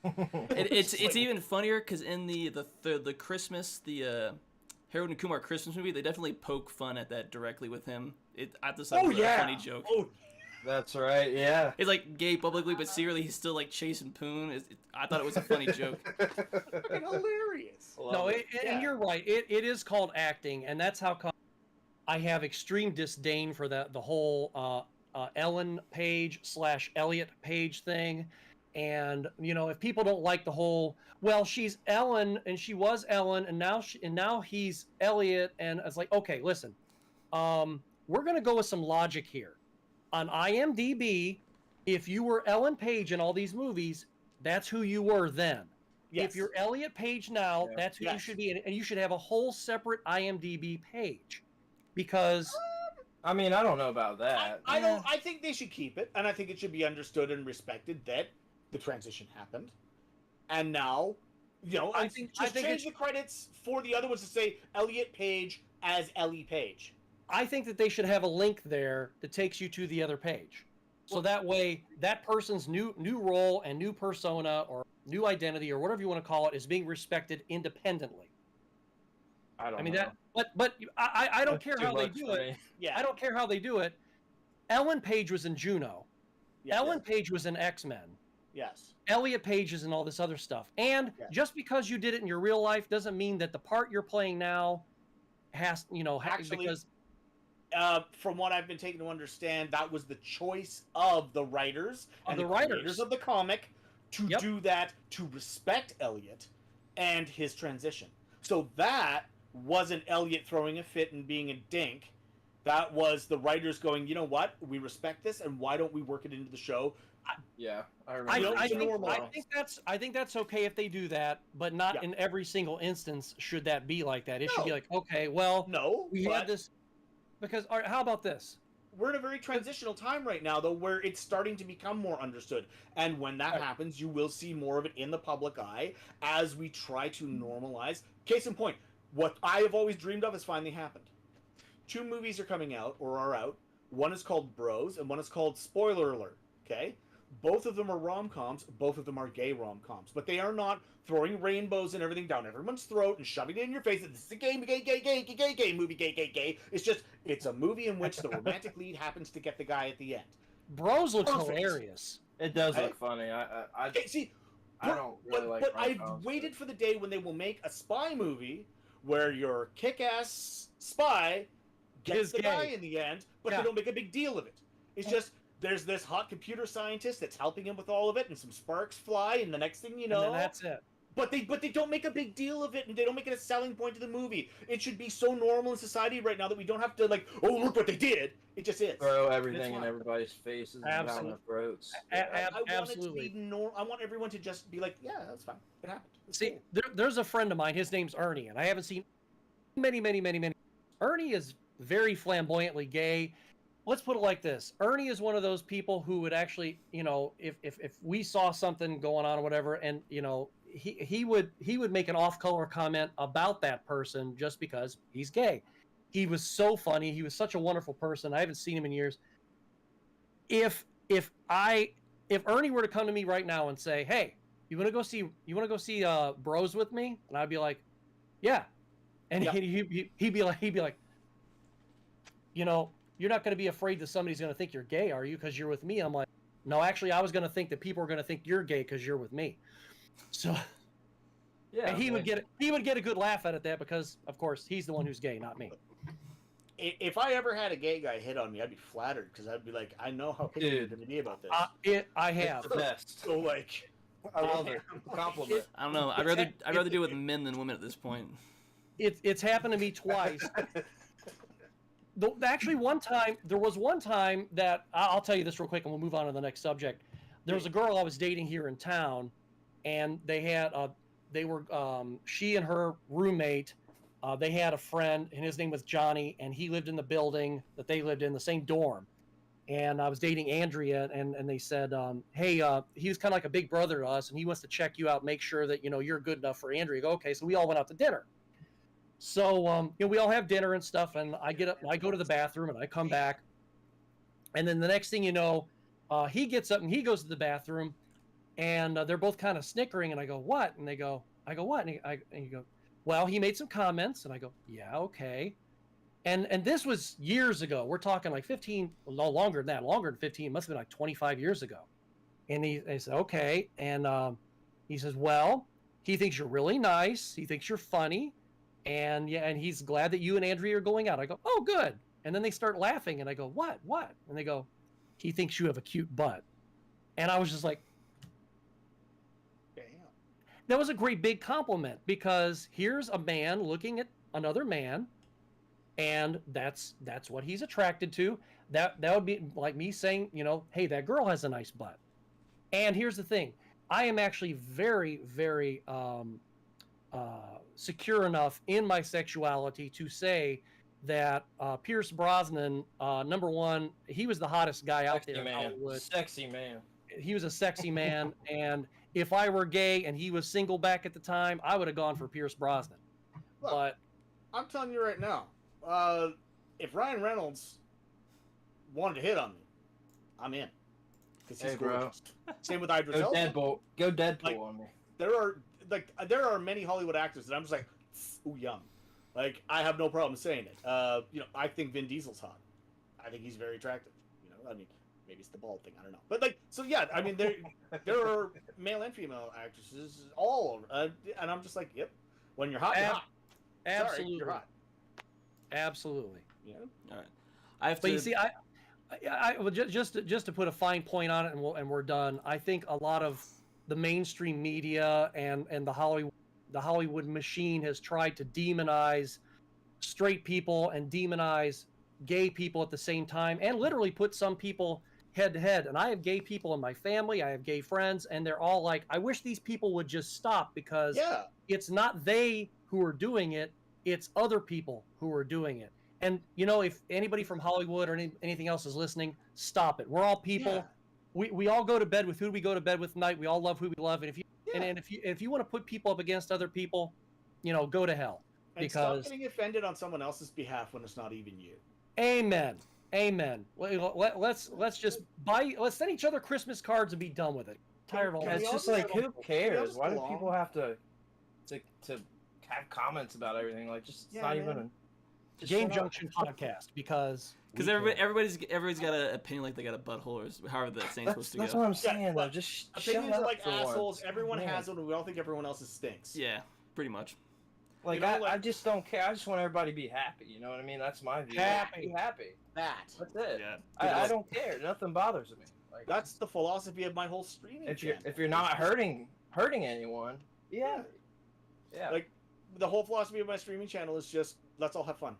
It's even funnier because in the Christmas, the Harold and Kumar Christmas movie, they definitely poke fun at that directly with him. I just thought it was a funny joke. Oh, That's right, yeah. It's like gay publicly, but secretly he's still like chasing Poon. I thought it was a funny joke. fucking hilarious. And you're right. It is called acting, and that's how come I have extreme disdain for the whole Ellen Page / Elliot Page thing. And if people don't like the whole, well, she's Ellen and she was Ellen, and now he's Elliot, and it's like, okay, listen, we're gonna go with some logic here. On IMDb, if you were Ellen Page in all these movies, that's who you were then. Yes. If you're Elliot Page now, that's who you should be, and you should have a whole separate IMDb page, because. I mean, I don't know about that. I think they should keep it, and I think it should be understood and respected that the transition happened, and now, I think change the credits for the other ones to say Elliot Page as Ellie Page. I think that they should have a link there that takes you to the other page. So that way, that person's new role and new persona or new identity or whatever you want to call it is being respected independently. I don't know. That, but I don't care how they do it. Yeah. I don't care how they do it. Ellen Page was in Juno. Yeah, Ellen Page was in X-Men. Yes. Elliot Page is in all this other stuff. And just because you did it in your real life doesn't mean that the part you're playing now has, Actually, because from what I've been taken to understand, that was the choice of the writers and the creators of the comic to do that, to respect Elliot and his transition. So that wasn't Elliot throwing a fit and being a dink. That was the writers going, you know what? We respect this, and why don't we work it into the show? Yeah, I remember. I think that's okay if they do that, but not in every single instance should that be like that. It should be like, okay, well, we had this. Because, all right, how about this? We're in a very transitional time right now, though, where it's starting to become more understood. And when that happens, you will see more of it in the public eye as we try to normalize. Case in point, what I have always dreamed of has finally happened. 2 movies are coming out, or are out. One is called Bros, and one is called Spoiler Alert, okay? Both of them are rom-coms. Both of them are gay rom-coms. But they are not throwing rainbows and everything down everyone's throat and shoving it in your face that this is a gay movie, gay. It's just, it's a movie in which the romantic lead happens to get the guy at the end. Bros looks hilarious. It does look funny. I don't really like But rom-coms, I've waited for the day when they will make a spy movie where your kick-ass spy gets the guy in the end, but they don't make a big deal of it. It's just, there's this hot computer scientist that's helping him with all of it, and some sparks fly, and the next thing you know... And then that's it. But they don't make a big deal of it, and they don't make it a selling point to the movie. It should be so normal in society right now that we don't have to, like, oh, look what they did. It just is. Throw everything in everybody's faces and down their throats. Absolutely. I want everyone to just be like, yeah, that's fine. It happened. See, there's a friend of mine. His name's Ernie, and I haven't seen many Ernie is very flamboyantly gay. Let's put it like this. Ernie is one of those people who would actually, if we saw something going on or whatever, and, he would make an off-color comment about that person just because he's gay. He was so funny. He was such a wonderful person. I haven't seen him in years. If Ernie were to come to me right now and say, "Hey, you want to go see Bros with me?" And I'd be like, "Yeah." And Yep. he'd be like, you're not going to be afraid that somebody's going to think you're gay, are you? Because you're with me. I'm like, no, actually, I was going to think that people are going to think you're gay because you're with me. So, Yeah. and he would get a good laugh out of that because, of course, he's the one who's gay, not me. If I ever had a gay guy hit on me, I'd be flattered because I'd be like, I know how picky you're Dude. going to be about this. I have. It's the best. So like, I love it. Compliment. I don't know. I'd rather do it with men than women at this point. It's happened to me twice. Actually, there was one time that I'll tell you this real quick, and we'll move on to the next subject. There was a girl I was dating here in town, and she and her roommate, they had a friend, and his name was Johnny, and he lived in the building that they lived in, the same dorm. And I was dating Andrea, and they said, hey, he was kind of like a big brother to us, and he wants to check you out, make sure that you're good enough for Andrea. I go, okay, so we all went out to dinner. So, we all have dinner and stuff, and I get up, and I go to the bathroom, and I come back, and then the next thing you know, he gets up and he goes to the bathroom, and they're both kind of snickering, and I go, what? And I go, what? And you go, well, he made some comments, and I go, yeah, okay. And this was years ago. We're talking like 15, no longer than 15, must have been like 25 years ago. And they said, okay. And he says, well, he thinks you're really nice. He thinks you're funny. And he's glad that you and Andrea are going out. I go, oh, good. And then they start laughing, and I go, what? And they go, he thinks you have a cute butt. And I was just like, damn. That was a great big compliment, because here's a man looking at another man, and that's what he's attracted to. That would be like me saying, hey, that girl has a nice butt. And here's the thing. I am actually very, very secure enough in my sexuality to say that Pierce Brosnan, number one, he was the hottest guy out there in Hollywood. Sexy man. He was a sexy man, and if I were gay and he was single back at the time, I would have gone for Pierce Brosnan. Look, But I'm telling you right now, if Ryan Reynolds wanted to hit on me, I'm in. Because he's gorgeous. Same with Idris Go Elba. Go Deadpool Like, on me. There are many Hollywood actors that I'm just like, ooh, yum. Like, I have no problem saying it. I think Vin Diesel's hot. I think he's very attractive. Maybe it's the bald thing. I don't know. But there are male and female actresses all over, and I'm just like, yep. When you're hot, you're hot. absolutely, Sorry, you're hot. Absolutely. Yeah. All right. I have to. But you see, just to put a fine point on it, and we're done. I think a lot of the mainstream media and the Hollywood machine has tried to demonize straight people and demonize gay people at the same time, and literally put some people head to head. And I have gay people in my family, I have gay friends, and they're all like, I wish these people would just stop, because it's not they who are doing it, it's other people who are doing it. And if anybody from Hollywood or anything else is listening, stop it. We're all people. Yeah. We all go to bed with who we go to bed with tonight. We all love who we love. And if you want to put people up against other people, go to hell. And because stop getting offended on someone else's behalf when it's not even you. Amen. Let's send each other Christmas cards and be done with it. Tired of all that. It's just like, who cares? Why do people have to have comments about everything? Like, just not even a Game Junction Podcast, because everybody's got an opinion like they got a butthole, or however that saying's supposed to go. That's what I'm saying, though. Just opinions shut are like up assholes. once. Everyone has one, and we all think everyone else's stinks. Yeah, pretty much. Like, I just don't care. I just want everybody to be happy. You know what I mean? That's my view. Happy. That's it. Yeah. I don't care. Nothing bothers me. Like, that's the philosophy of my whole streaming. If you're not hurting anyone, yeah. Like, the whole philosophy of my streaming channel is just, let's all have fun.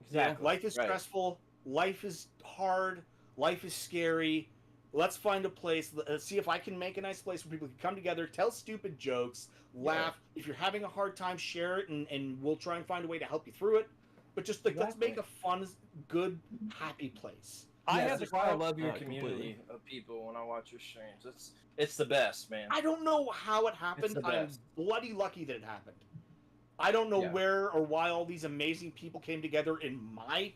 Exactly. Life is stressful. Life is hard. Life is scary. Let's find a place. Let's see if I can make a nice place where people can come together, tell stupid jokes, laugh. If you're having a hard time, share it, and we'll try and find a way to help you through it. but just like let's Exactly. make a fun, good, happy place. I Yeah, have that's the why I love your completely. community of people when I watch your streams. It's the best, man. I don't know how it happened. the I'm best. bloody lucky that it happened. I don't know Yeah. where or why all these amazing people came together in my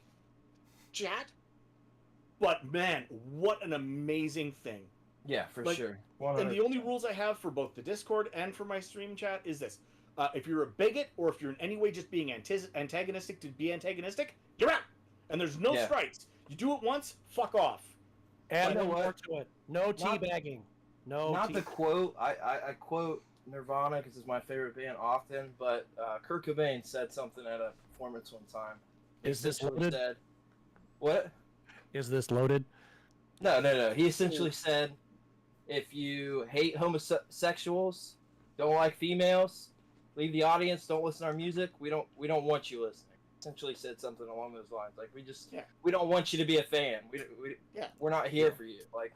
chat, but man, what an amazing thing. Yeah, for Like, sure. And the only 100%. rules I have for both the Discord and for my stream chat is this. If you're a bigot or if you're in any way just being antagonistic to be antagonistic, you're out. And there's no Yeah. strikes. You do it once, fuck off. And You know no what? more to it. No Not- teabagging. No. Not the quote. I quote Nirvana because it's my favorite band often, but Kurt Cobain said something at a performance one time. He Is this essentially loaded? said, what? Is this loaded? No. He essentially said, if you hate homosexuals, don't like females, leave the audience, don't listen to our music. We don't want you listening. Essentially said something along those lines. Like we don't want you to be a fan. We're not here for you. Like,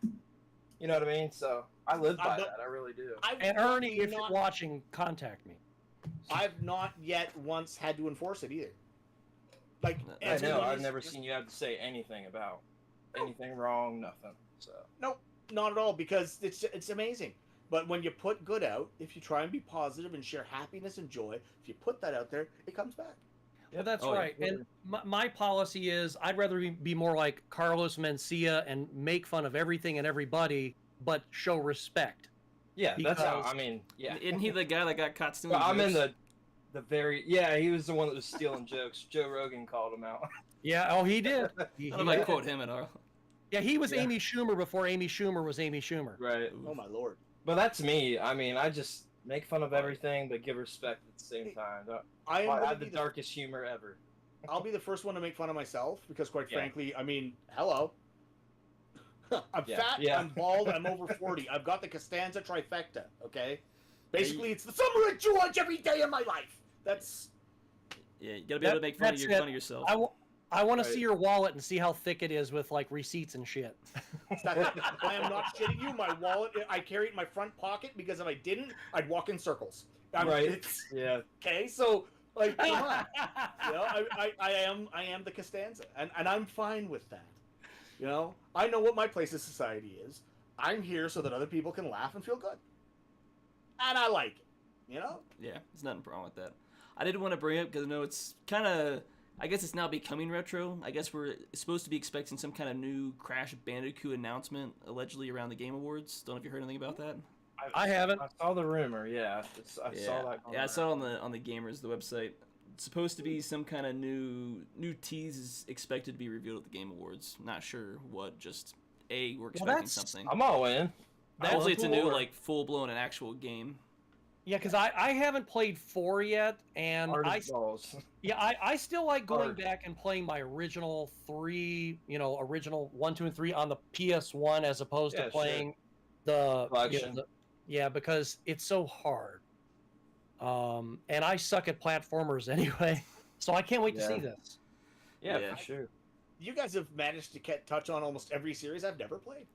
you know what I mean? So I live by that. I really do. And Ernie, if you're watching, contact me. I've not yet once had to enforce it either. Like, I as know. long I've as- never seen you have to say anything about anything wrong. Nothing. So. Nope, not at all, because it's amazing. But when you put good out, if you try and be positive and share happiness and joy, if you put that out there, it comes back. Well, that's Oh, yeah. right. And my policy is I'd rather be more like Carlos Mencia and make fun of everything and everybody, but show respect. Yeah, that's how. Because- I mean, yeah. Isn't he the guy that got caught stealing? But I'm in jokes? the very. Yeah, he was the one that was stealing jokes. Joe Rogan called him out. Yeah. Oh, he did. I don't know if I quote him at all. Yeah, he was Yeah. Amy Schumer before Amy Schumer was Amy Schumer. Right. Oh my lord. But that's me. I mean, I just make fun of everything, but give respect at the same time. I am I gonna have be the the darkest humor ever. I'll be the first one to make fun of myself because, quite Yeah. frankly, I mean, hello. I'm Yeah, fat, yeah. I'm bald, I'm over 40. I've got the Costanza trifecta, okay? Basically, it's the summer of George every day of my life. That's... Yeah, you gotta be able to make fun That's of, it. fun of yourself. I want to Right. see your wallet and see how thick it is with like receipts and shit. I am not shitting you. My wallet, I carry it in my front pocket because if I didn't, I'd walk in circles. Right. It's, Yeah. okay, so, like, come on. You know, I am the Costanza, and I'm fine with that. You know, I know what my place in society is. I'm here so that other people can laugh and feel good, and I like it. You know, Yeah, there's nothing wrong with that. I did want to bring up because I know it's kind of, I guess it's now becoming retro. I guess we're supposed to be expecting some kind of new Crash Bandicoot announcement allegedly around the Game Awards. Don't know if you heard anything about that. I haven't. I saw the rumor. Yeah, I saw that. Yeah, I saw it on the Gamers, the website. It's supposed to be some kind of new tease is expected to be revealed at the Game Awards. Not sure what. Just we're expecting that's- something. I'm all in. Hopefully, it's a new cool. like full blown and actual game. Yeah, because I haven't played 4 yet, and Artist balls. I still like going Hard. back and playing my original 3, original 1, 2, and 3 on the PS1 as opposed Yeah, to sure. playing the Collection. because it's so hard. And I suck at platformers anyway, so I can't wait to Yeah. see this. Yeah, Yeah. for sure. you guys have managed to touch on almost every series I've never played.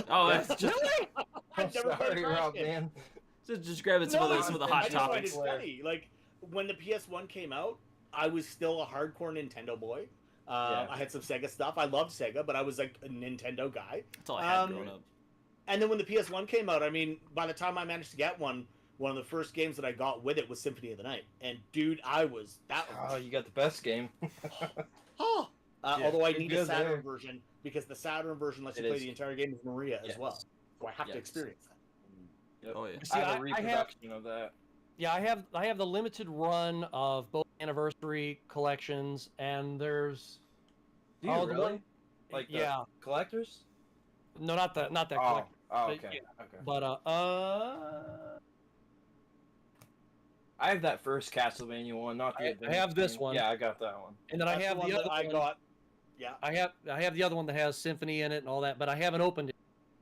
Oh, that's just Really? I've never played Sorry, Crash Rob, games. man. just grabbing some No, of the I hot just find topics. it funny. Like when the PS1 came out, I was still a hardcore Nintendo boy. Yeah. I had some Sega stuff. I loved Sega, but I was like a Nintendo guy. That's all I had growing up. And then when the PS1 came out, I mean, by the time I managed to get one of the first games that I got with it was Symphony of the Night. And dude, Oh, you got the best game. oh. Yeah, Although I you're need a good Saturn there. version because the Saturn version lets you It play is. the entire game with Maria as Yes. well. So I have to Yes. experience that. Yep. Oh yeah. See, I have a I have- reproduction of that. Yeah, I have the limited run of both anniversary collections, and there's Do you Oh, the really? one- Like the yeah, collectors? no, not that Oh, collection, oh, but okay. yeah. Okay. but I have that first Castlevania one, not the I Advance have this game. one. Yeah, I got that one. and then I That's have one the that other I one. got. Yeah. I have the other one that has Symphony in it and all that, but I haven't opened it.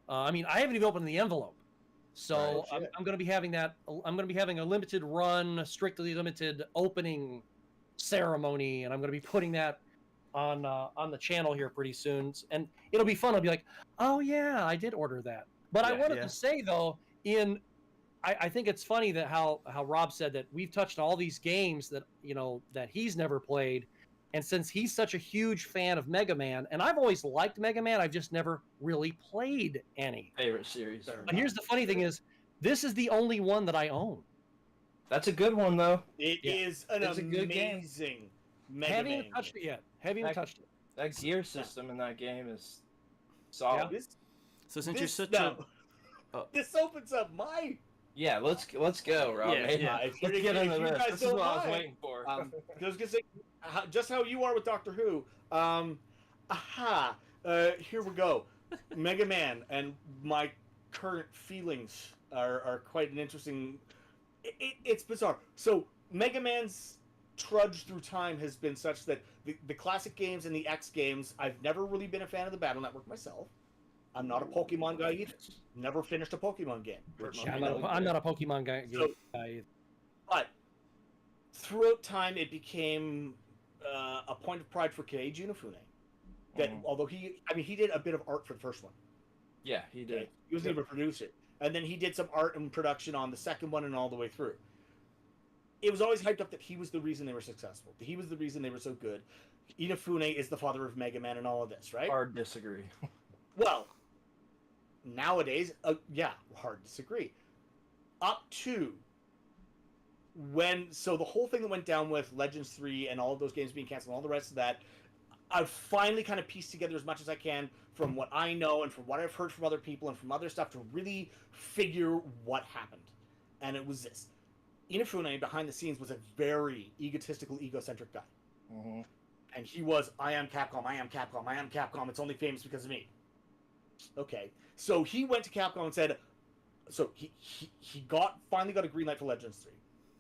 I mean, I haven't even opened the envelope. So Right, I'm going to be having that. I'm going to be having a limited run, strictly limited opening ceremony, and I'm going to be putting that on the channel here pretty soon. And it'll be fun. I'll be like, oh yeah, I did order that. But I Yeah, wanted yeah. to say though, I think it's funny that how Rob said that we've touched on all these games that that he's never played, And since he's such a huge fan of Mega Man, and I've always liked Mega Man, I've just never really played any. Favorite series. But here's the funny thing is, this is the only one that I own. That's a good one, though. It is an It's a good game. amazing Mega Haven't Man even touched game. it yet. Haven't even touched it. That gear system in that game is solid. This, So since you're such this opens up my. Yeah, let's go, Rob. Yeah, yeah. If Let's you- get if into you this. guys This is don't what I was mind, waiting for. I was gonna say, just how you are with Doctor Who. Here we go. Mega Man and my current feelings are quite an interesting. It's bizarre. So Mega Man's trudge through time has been such that the classic games and the X games, I've never really been a fan of the Battle Network myself. I'm not a Pokemon guy either. Never finished a Pokemon game. Yeah, I'm not a Pokemon guy either. But throughout time, it became a point of pride for Keiji Inafune. That although he did a bit of art for the first one. Yeah, he did. He wasn't even a producer, and then he did some art and production on the second one and all the way through. It was always hyped up that he was the reason they were successful. He was the reason they were so good. Inafune is the father of Mega Man and all of this, right? Hard disagree. Well, nowadays, hard to disagree. Up to so the whole thing that went down with Legends 3 and all of those games being canceled and all the rest of that, I've finally kind of pieced together as much as I can from what I know and from what I've heard from other people and from other stuff to really figure what happened. And it was this. Inafune, behind the scenes, was a very egotistical, egocentric guy. Mm-hmm. And he was, I am Capcom, I am Capcom, I am Capcom, it's only famous because of me. Okay. So he went to Capcom and said, so he finally got a green light for Legends 3,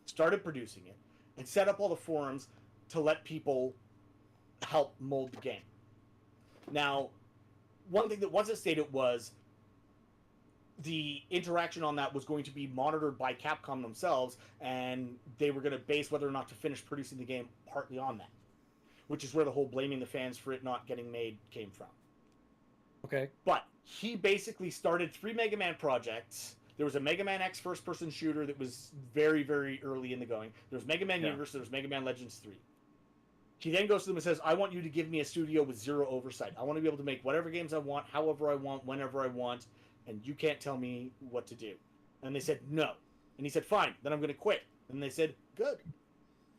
started producing it, and set up all the forums to let people help mold the game. Now, one thing that wasn't stated was the interaction on that was going to be monitored by Capcom themselves, and they were going to base whether or not to finish producing the game partly on that, which is where the whole blaming the fans for it not getting made came from. Okay. But he basically started 3 Mega Man projects. There was a Mega Man X first-person shooter that was very, very early in the going. There was Mega Man Universe, there was Mega Man Legends 3. He then goes to them and says, I want you to give me a studio with zero oversight. I want to be able to make whatever games I want, however I want, whenever I want, and you can't tell me what to do. And they said, no. And he said, fine, then I'm going to quit. And they said, good.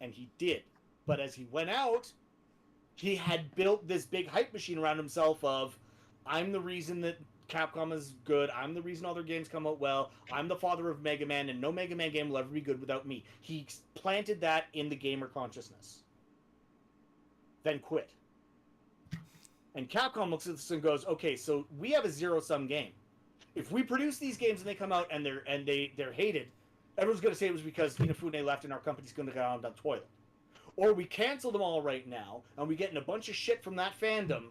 And he did. But as he went out, he had built this big hype machine around himself of, I'm the reason that Capcom is good. I'm the reason all their games come out well. I'm the father of Mega Man, and no Mega Man game will ever be good without me. He planted that in the gamer consciousness. Then quit. And Capcom looks at this and goes, okay, so we have a zero-sum game. If we produce these games and they come out and they're hated, everyone's going to say it was because Inafune left and our company's going to go down the toilet. Or we cancel them all right now, and we get in a bunch of shit from that fandom,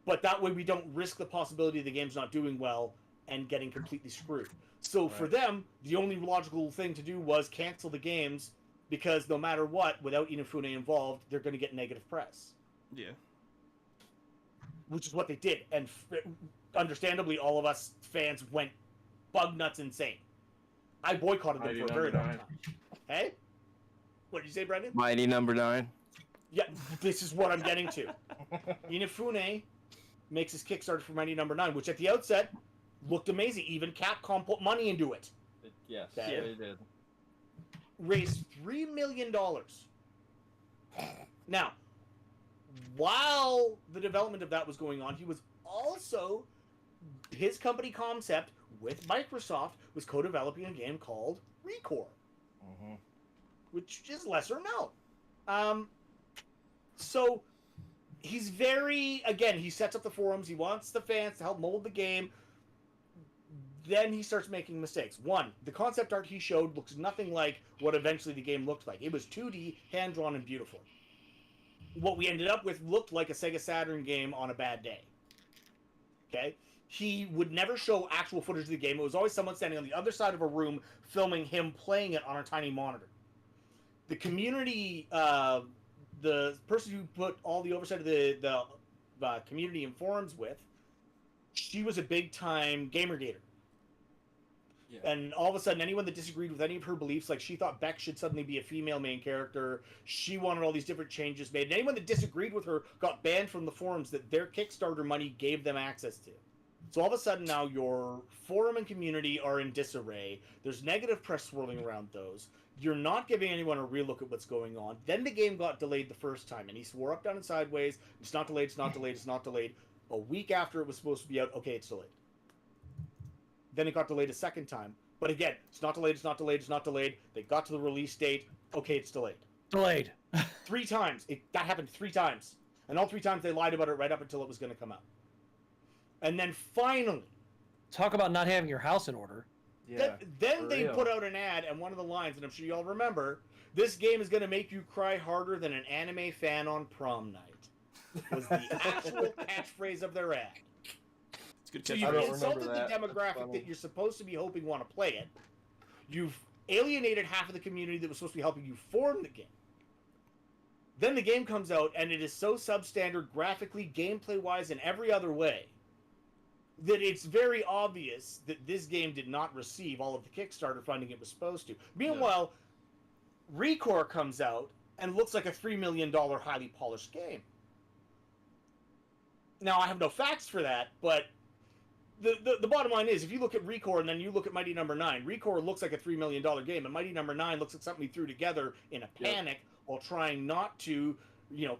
but that way we don't risk the possibility of the game's not doing well and getting completely screwed. So for them, the only logical thing to do was cancel the games, because no matter what, without Inafune involved, they're going to get negative press. Yeah. Which is what they did. And understandably, all of us fans went bug nuts insane. I boycotted them for a very long time. Hey? What did you say, Brendan? Mighty number 9. Yeah, this is what I'm getting to. Inafune makes his Kickstarter for Mighty Number 9, which at the outset looked amazing. Even Capcom put money into it. Yes, Okay. yeah, they did. Raised $3 million. Now, while the development of that was going on, he was also, his company Concept with Microsoft was co-developing a game called Recore, which is lesser known. So he's very, again, he sets up the forums, he wants the fans to help mold the game. Then he starts making mistakes. One, the concept art he showed looks nothing like what eventually the game looked like. It was 2D, hand-drawn, and beautiful. What we ended up with looked like a Sega Saturn game on a bad day. Okay? He would never show actual footage of the game. It was always someone standing on the other side of a room filming him playing it on a tiny monitor. The community, the person who put all the oversight of the community and forums with, she was a big-time Gamergator. And all of a sudden, anyone that disagreed with any of her beliefs, like she thought Beck should suddenly be a female main character, she wanted all these different changes made. And anyone that disagreed with her got banned from the forums that their Kickstarter money gave them access to. So all of a sudden now your forum and community are in disarray. There's negative press swirling around those. You're not giving anyone a real look at what's going on. Then the game got delayed the first time, and he swore up, down, and sideways, it's not delayed, it's not delayed, it's not delayed. A week after it was supposed to be out, okay, it's delayed. Then it got delayed a second time. But again, it's not delayed, it's not delayed, it's not delayed. They got to the release date, okay, it's delayed. Delayed. 3 times. That happened 3 times. And all 3 times they lied about it right up until it was going to come out. And then finally... Talk about not having your house in order. Yeah. Then they put out an ad, and one of the lines, and I'm sure you all remember, this game is going to make you cry harder than an anime fan on prom night. Was the actual catchphrase of their ad. It's good. So catchphrase. you've insulted the demographic that you're supposed to be hoping want to play it. You've alienated half of the community that was supposed to be helping you form the game. Then the game comes out, and it is so substandard graphically, gameplay-wise, and every other way, that it's very obvious that this game did not receive all of the Kickstarter funding it was supposed to. Meanwhile, Recore comes out and looks like a $3 million highly polished game. Now, I have no facts for that, but the bottom line is, if you look at Recore and then you look at Mighty Number 9, Recore looks like a $3 million game, and Mighty Number 9 looks like something we threw together in a panic while trying not to,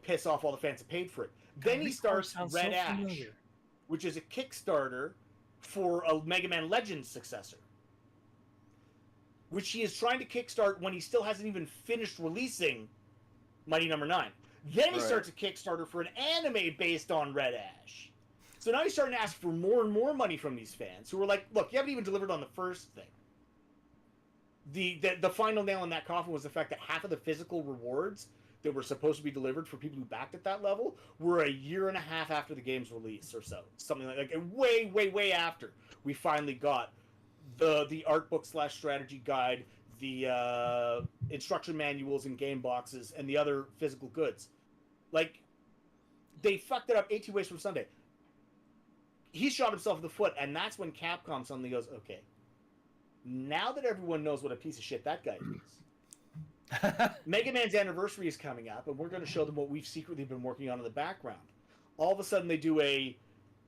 piss off all the fans that paid for it. Then he starts Red Ash, which is a Kickstarter for a Mega Man Legends successor, which he is trying to kickstart when he still hasn't even finished releasing Mighty Number 9. Then he starts a Kickstarter for an anime based on Red Ash. So now he's starting to ask for more and more money from these fans who are like, look, you haven't even delivered on the first thing. The final nail in that coffin was the fact that half of the physical rewards that were supposed to be delivered for people who backed at that level were a year and a half after the game's release or so. Something like way after we finally got the art book / strategy guide, the instruction manuals and game boxes, and the other physical goods. Like, they fucked it up 18 ways from Sunday. He shot himself in the foot, and that's when Capcom suddenly goes, okay, now that everyone knows what a piece of shit that guy is, Mega Man's anniversary is coming up, and we're going to show them what we've secretly been working on in the background. All of a sudden, they do a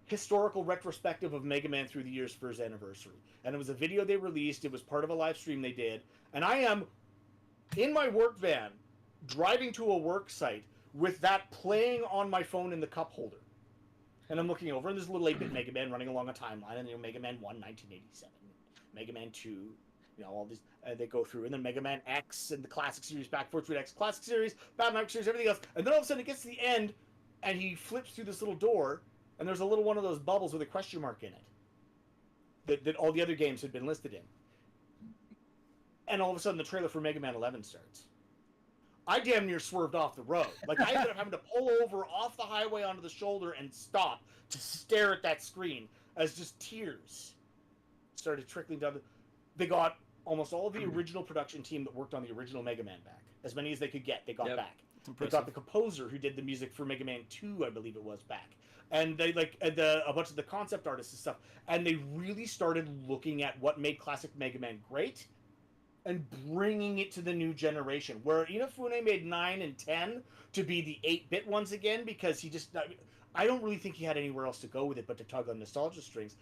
historical retrospective of Mega Man through the years for his anniversary. And it was a video they released. It was part of a live stream they did. And I am in my work van, driving to a work site with that playing on my phone in the cup holder. And I'm looking over, and there's a little 8-bit Mega Man running along a timeline, and Mega Man 1, 1987, Mega Man 2, all these, they go through, and then Mega Man X, and the Classic Series, Back Forward X Classic Series, Battle Network Series, everything else, and then all of a sudden it gets to the end, and he flips through this little door, and there's a little one of those bubbles with a question mark in it, that all the other games had been listed in. And all of a sudden the trailer for Mega Man 11 starts. I damn near swerved off the road. Like, I ended up having to pull over off the highway onto the shoulder and stop to stare at that screen as just tears started trickling down. They got almost all of the original production team that worked on the original Mega Man back. As many as they could get, they got back. They got the composer who did the music for Mega Man 2, I believe it was, back. And they, a bunch of the concept artists and stuff. And they really started looking at what made classic Mega Man great and bringing it to the new generation, where Inafune made 9 and 10 to be the 8-bit ones again, because he just, I don't really think he had anywhere else to go with it but to tug on nostalgia strings.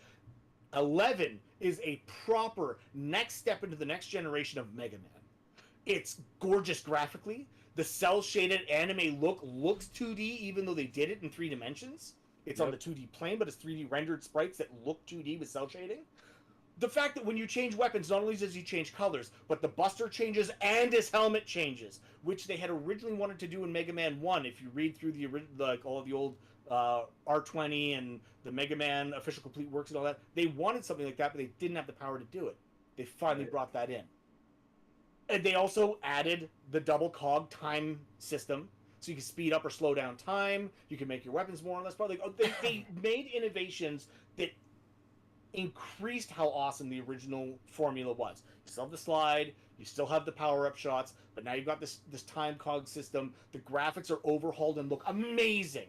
11 is a proper next step into the next generation of Mega Man. It's gorgeous graphically. The cel-shaded anime look looks 2D, even though they did it in 3 dimensions. It's on the 2D plane, but it's 3D rendered sprites that look 2D with cel shading. The fact that when you change weapons, not only does he change colors, but the Buster changes and his helmet changes, which they had originally wanted to do in Mega Man 1. If you read through all of the old R20 and the Mega Man Official Complete Works and all that, they wanted something like that, but they didn't have the power to do it. They finally brought that in. And they also added the double cog time system, so you can speed up or slow down time. You can make your weapons more or less powerful. They made innovations that increased how awesome the original formula was. You still have the slide, you still have the power-up shots, but now you've got this time cog system. The graphics are overhauled and look amazing.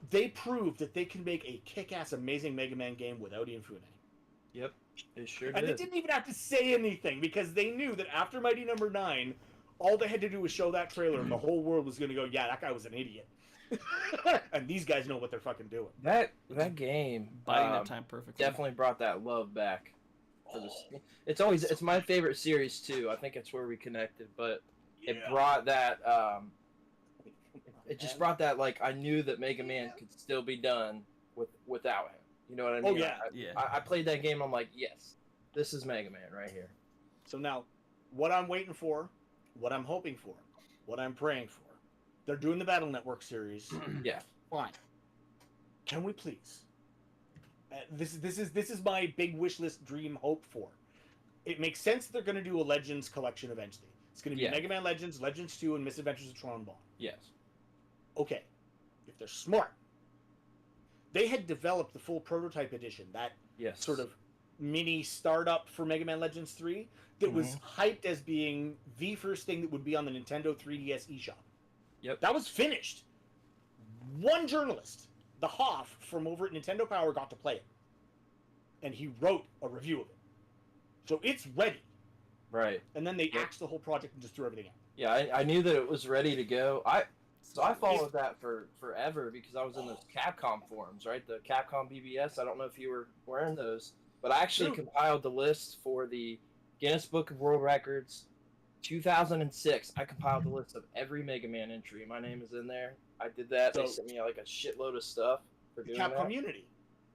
They proved that they can make a kick-ass, amazing Mega Man game without Inafune. Yep. It sure And they did. didn't even have to say anything because they knew that after Mighty Number 9, all they had to do was show that trailer and the whole world was going to go, yeah, that guy was an idiot. And these guys know what they're fucking doing. That game Biding that time perfectly. definitely brought that love back. For this. It's my favorite series too. I think it's where we connected, but it brought that. It just brought that, like, I knew that Mega Man could still be done without him. You know what I mean? Oh, yeah. I played that game. I'm like, yes, this is Mega Man right here. So now, what I'm waiting for, what I'm hoping for, what I'm praying for, they're doing the Battle Network series. Yeah. Fine. Can we please? This is my big wish list dream hope for. It makes sense that they're going to do a Legends collection eventually. It's going to be Mega Man Legends, Legends 2, and Misadventures of Tron Bonne. Yes. Okay. If they're smart. They had developed the full prototype edition, that sort of mini startup for Mega Man Legends 3 that was hyped as being the first thing that would be on the Nintendo 3DS eShop. Yep. That was finished. One journalist, the Hoff from over at Nintendo Power, got to play it. And he wrote a review of it. So it's ready. Right. And then they axed the whole project and just threw everything out. Yeah, I knew that it was ready to go. I followed that for forever because I was in those Capcom forums, right? The Capcom BBS. I don't know if you were wearing those, but I actually compiled the list for the Guinness Book of World Records 2006. I compiled the list of every Mega Man entry. My name is in there. I did that. They sent me like a shitload of stuff for doing Capcom that. Unity.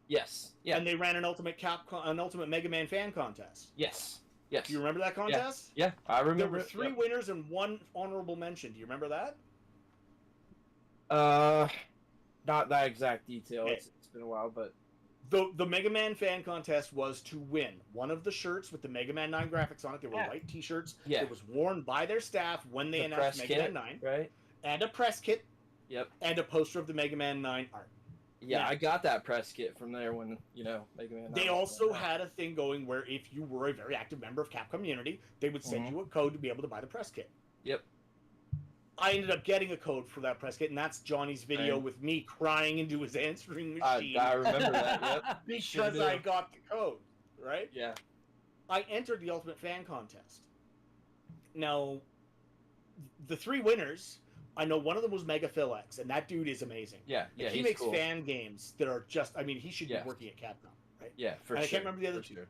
Yes. Yeah. And they ran an Ultimate Mega Man fan contest. Yes. Yes. Do you remember that contest? Yeah, I remember. There were 3 winners and 1 honorable mention. Do you remember that? Not that exact detail. Okay. It's been a while, but the Mega Man fan contest was to win one of the shirts with the Mega Man 9 graphics on it. They were white T-shirts. Yeah. It was worn by their staff when they announced Mega Man 9. Right. And a press kit. Yep. And a poster of the Mega Man 9 art. Yeah, now, I got that press kit from there when, Mega Man 9. They also had a thing going where if you were a very active member of Capcom Unity, they would send you a code to be able to buy the press kit. Yep. I ended up getting a code for that press kit, and that's Johnny's video with me crying into his answering machine. I remember that, yep. Because I got the code, right? Yeah. I entered the Ultimate Fan Contest. Now, the 3 winners, I know one of them was Mega Phil X, and that dude is amazing. Yeah, he makes fan games that are just, he should be working at Capcom, right? Yeah, for and sure. I can't remember the other 2. Sure.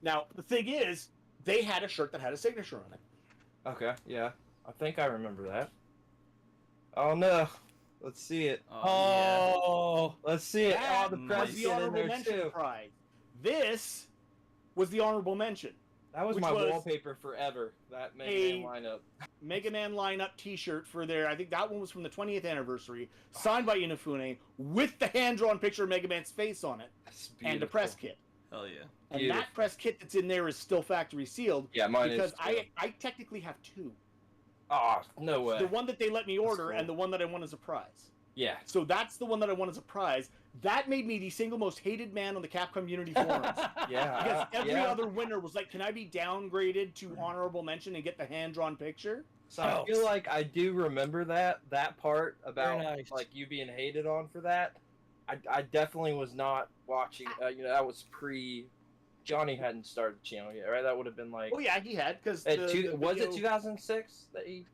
Now, the thing is, they had a shirt that had a signature on it. Okay, yeah. I think I remember that. Oh, no. Let's see it. Oh, let's see it. That the press was the honorable mention prize. This was the honorable mention. That was my wallpaper forever, that Mega Man lineup. Mega Man lineup T-shirt for their, I think that one was from the 20th anniversary, signed by Inafune, with the hand-drawn picture of Mega Man's face on it, and a press kit. Hell yeah. And that press kit that's in there is still factory sealed. Yeah, mine because is. Because I technically have 2. Oh, no way. The one that they let me order and the one that I won as a prize. Yeah. So that's the one that I won as a prize. That made me the single most hated man on the Capcom Unity forums. Yeah. Because every other winner was like, can I be downgraded to honorable mention and get the hand-drawn picture? So I feel like I do remember that part about like you being hated on for that. I definitely was not watching. That was Johnny hadn't started the channel yet, right? That would have been like. Oh yeah, he had because was it 2006 that he?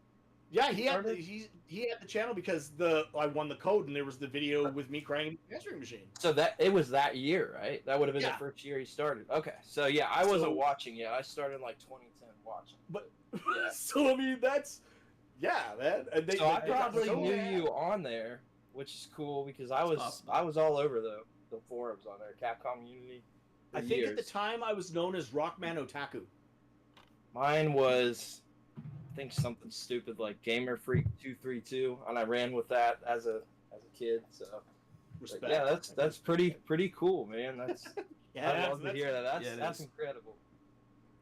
Yeah, he had the channel because I won the code and there was the video with me crying in the answering machine. So it was that year, right? That would have been the first year he started. Okay, so yeah, I wasn't watching yet. I started in like 2010 watching. But so that's man. And so I probably knew you on there, which is cool because I was all over the forums on there, Capcom Unity. I think at the time I was known as Rockman Otaku. Mine was, I think, something stupid like Gamer Freak 232, and I ran with that as a kid. So, respect. Yeah, that's pretty cool, man. That's I love to hear that. That's incredible.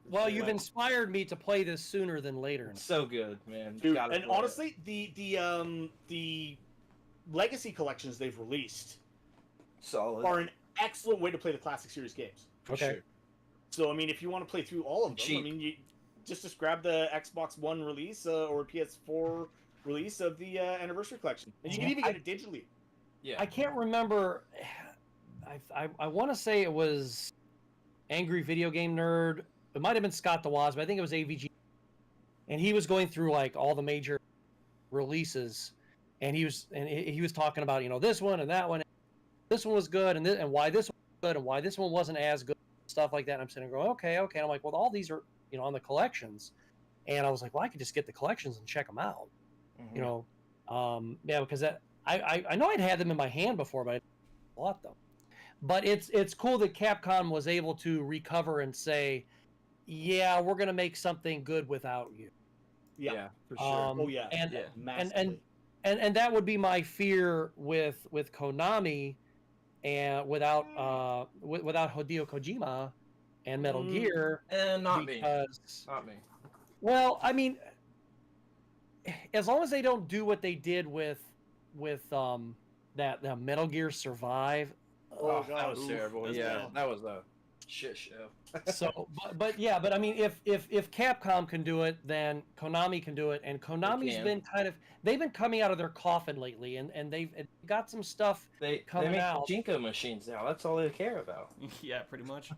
Well, you've inspired me to play this sooner than later. So good, man. Dude, and honestly, the legacy collections they've released are an excellent way to play the classic series games. Okay. Sure. So if you want to play through all of them, you just grab the Xbox One release or PS4 release of the Anniversary Collection, and you can even get it digitally. Yeah. I can't remember. I want to say it was Angry Video Game Nerd. It might have been Scott DeWaz, but I think it was AVG. And he was going through like all the major releases, and he was talking about, you know, this one and that one. This one was good, and why this one was good, and why this one wasn't as good, stuff like that. And I'm sitting there going, okay. And I'm like, well, all these are, you know, on the collections. And I was like, well, I could just get the collections and check them out. Mhm. You know, because I know I'd had them in my hand before, but I bought them. But it's cool that Capcom was able to recover and say, yeah, we're gonna make something good without you. Yeah. for sure. And and that would be my fear with Konami, and without Hideo Kojima and Metal Gear. And not me. Because, Not me. well, I mean, as long as they don't do what they did with that Metal Gear Survive. Oh, God. that was terrible. That's Yeah, bad. that was a shit show. So, but I mean, if Capcom can do it, then Konami can do it, and Konami's can. been they've been coming out of their coffin lately, and they've got some stuff. They Coming make out. pachinko machines now. That's all they care about. Yeah, pretty much.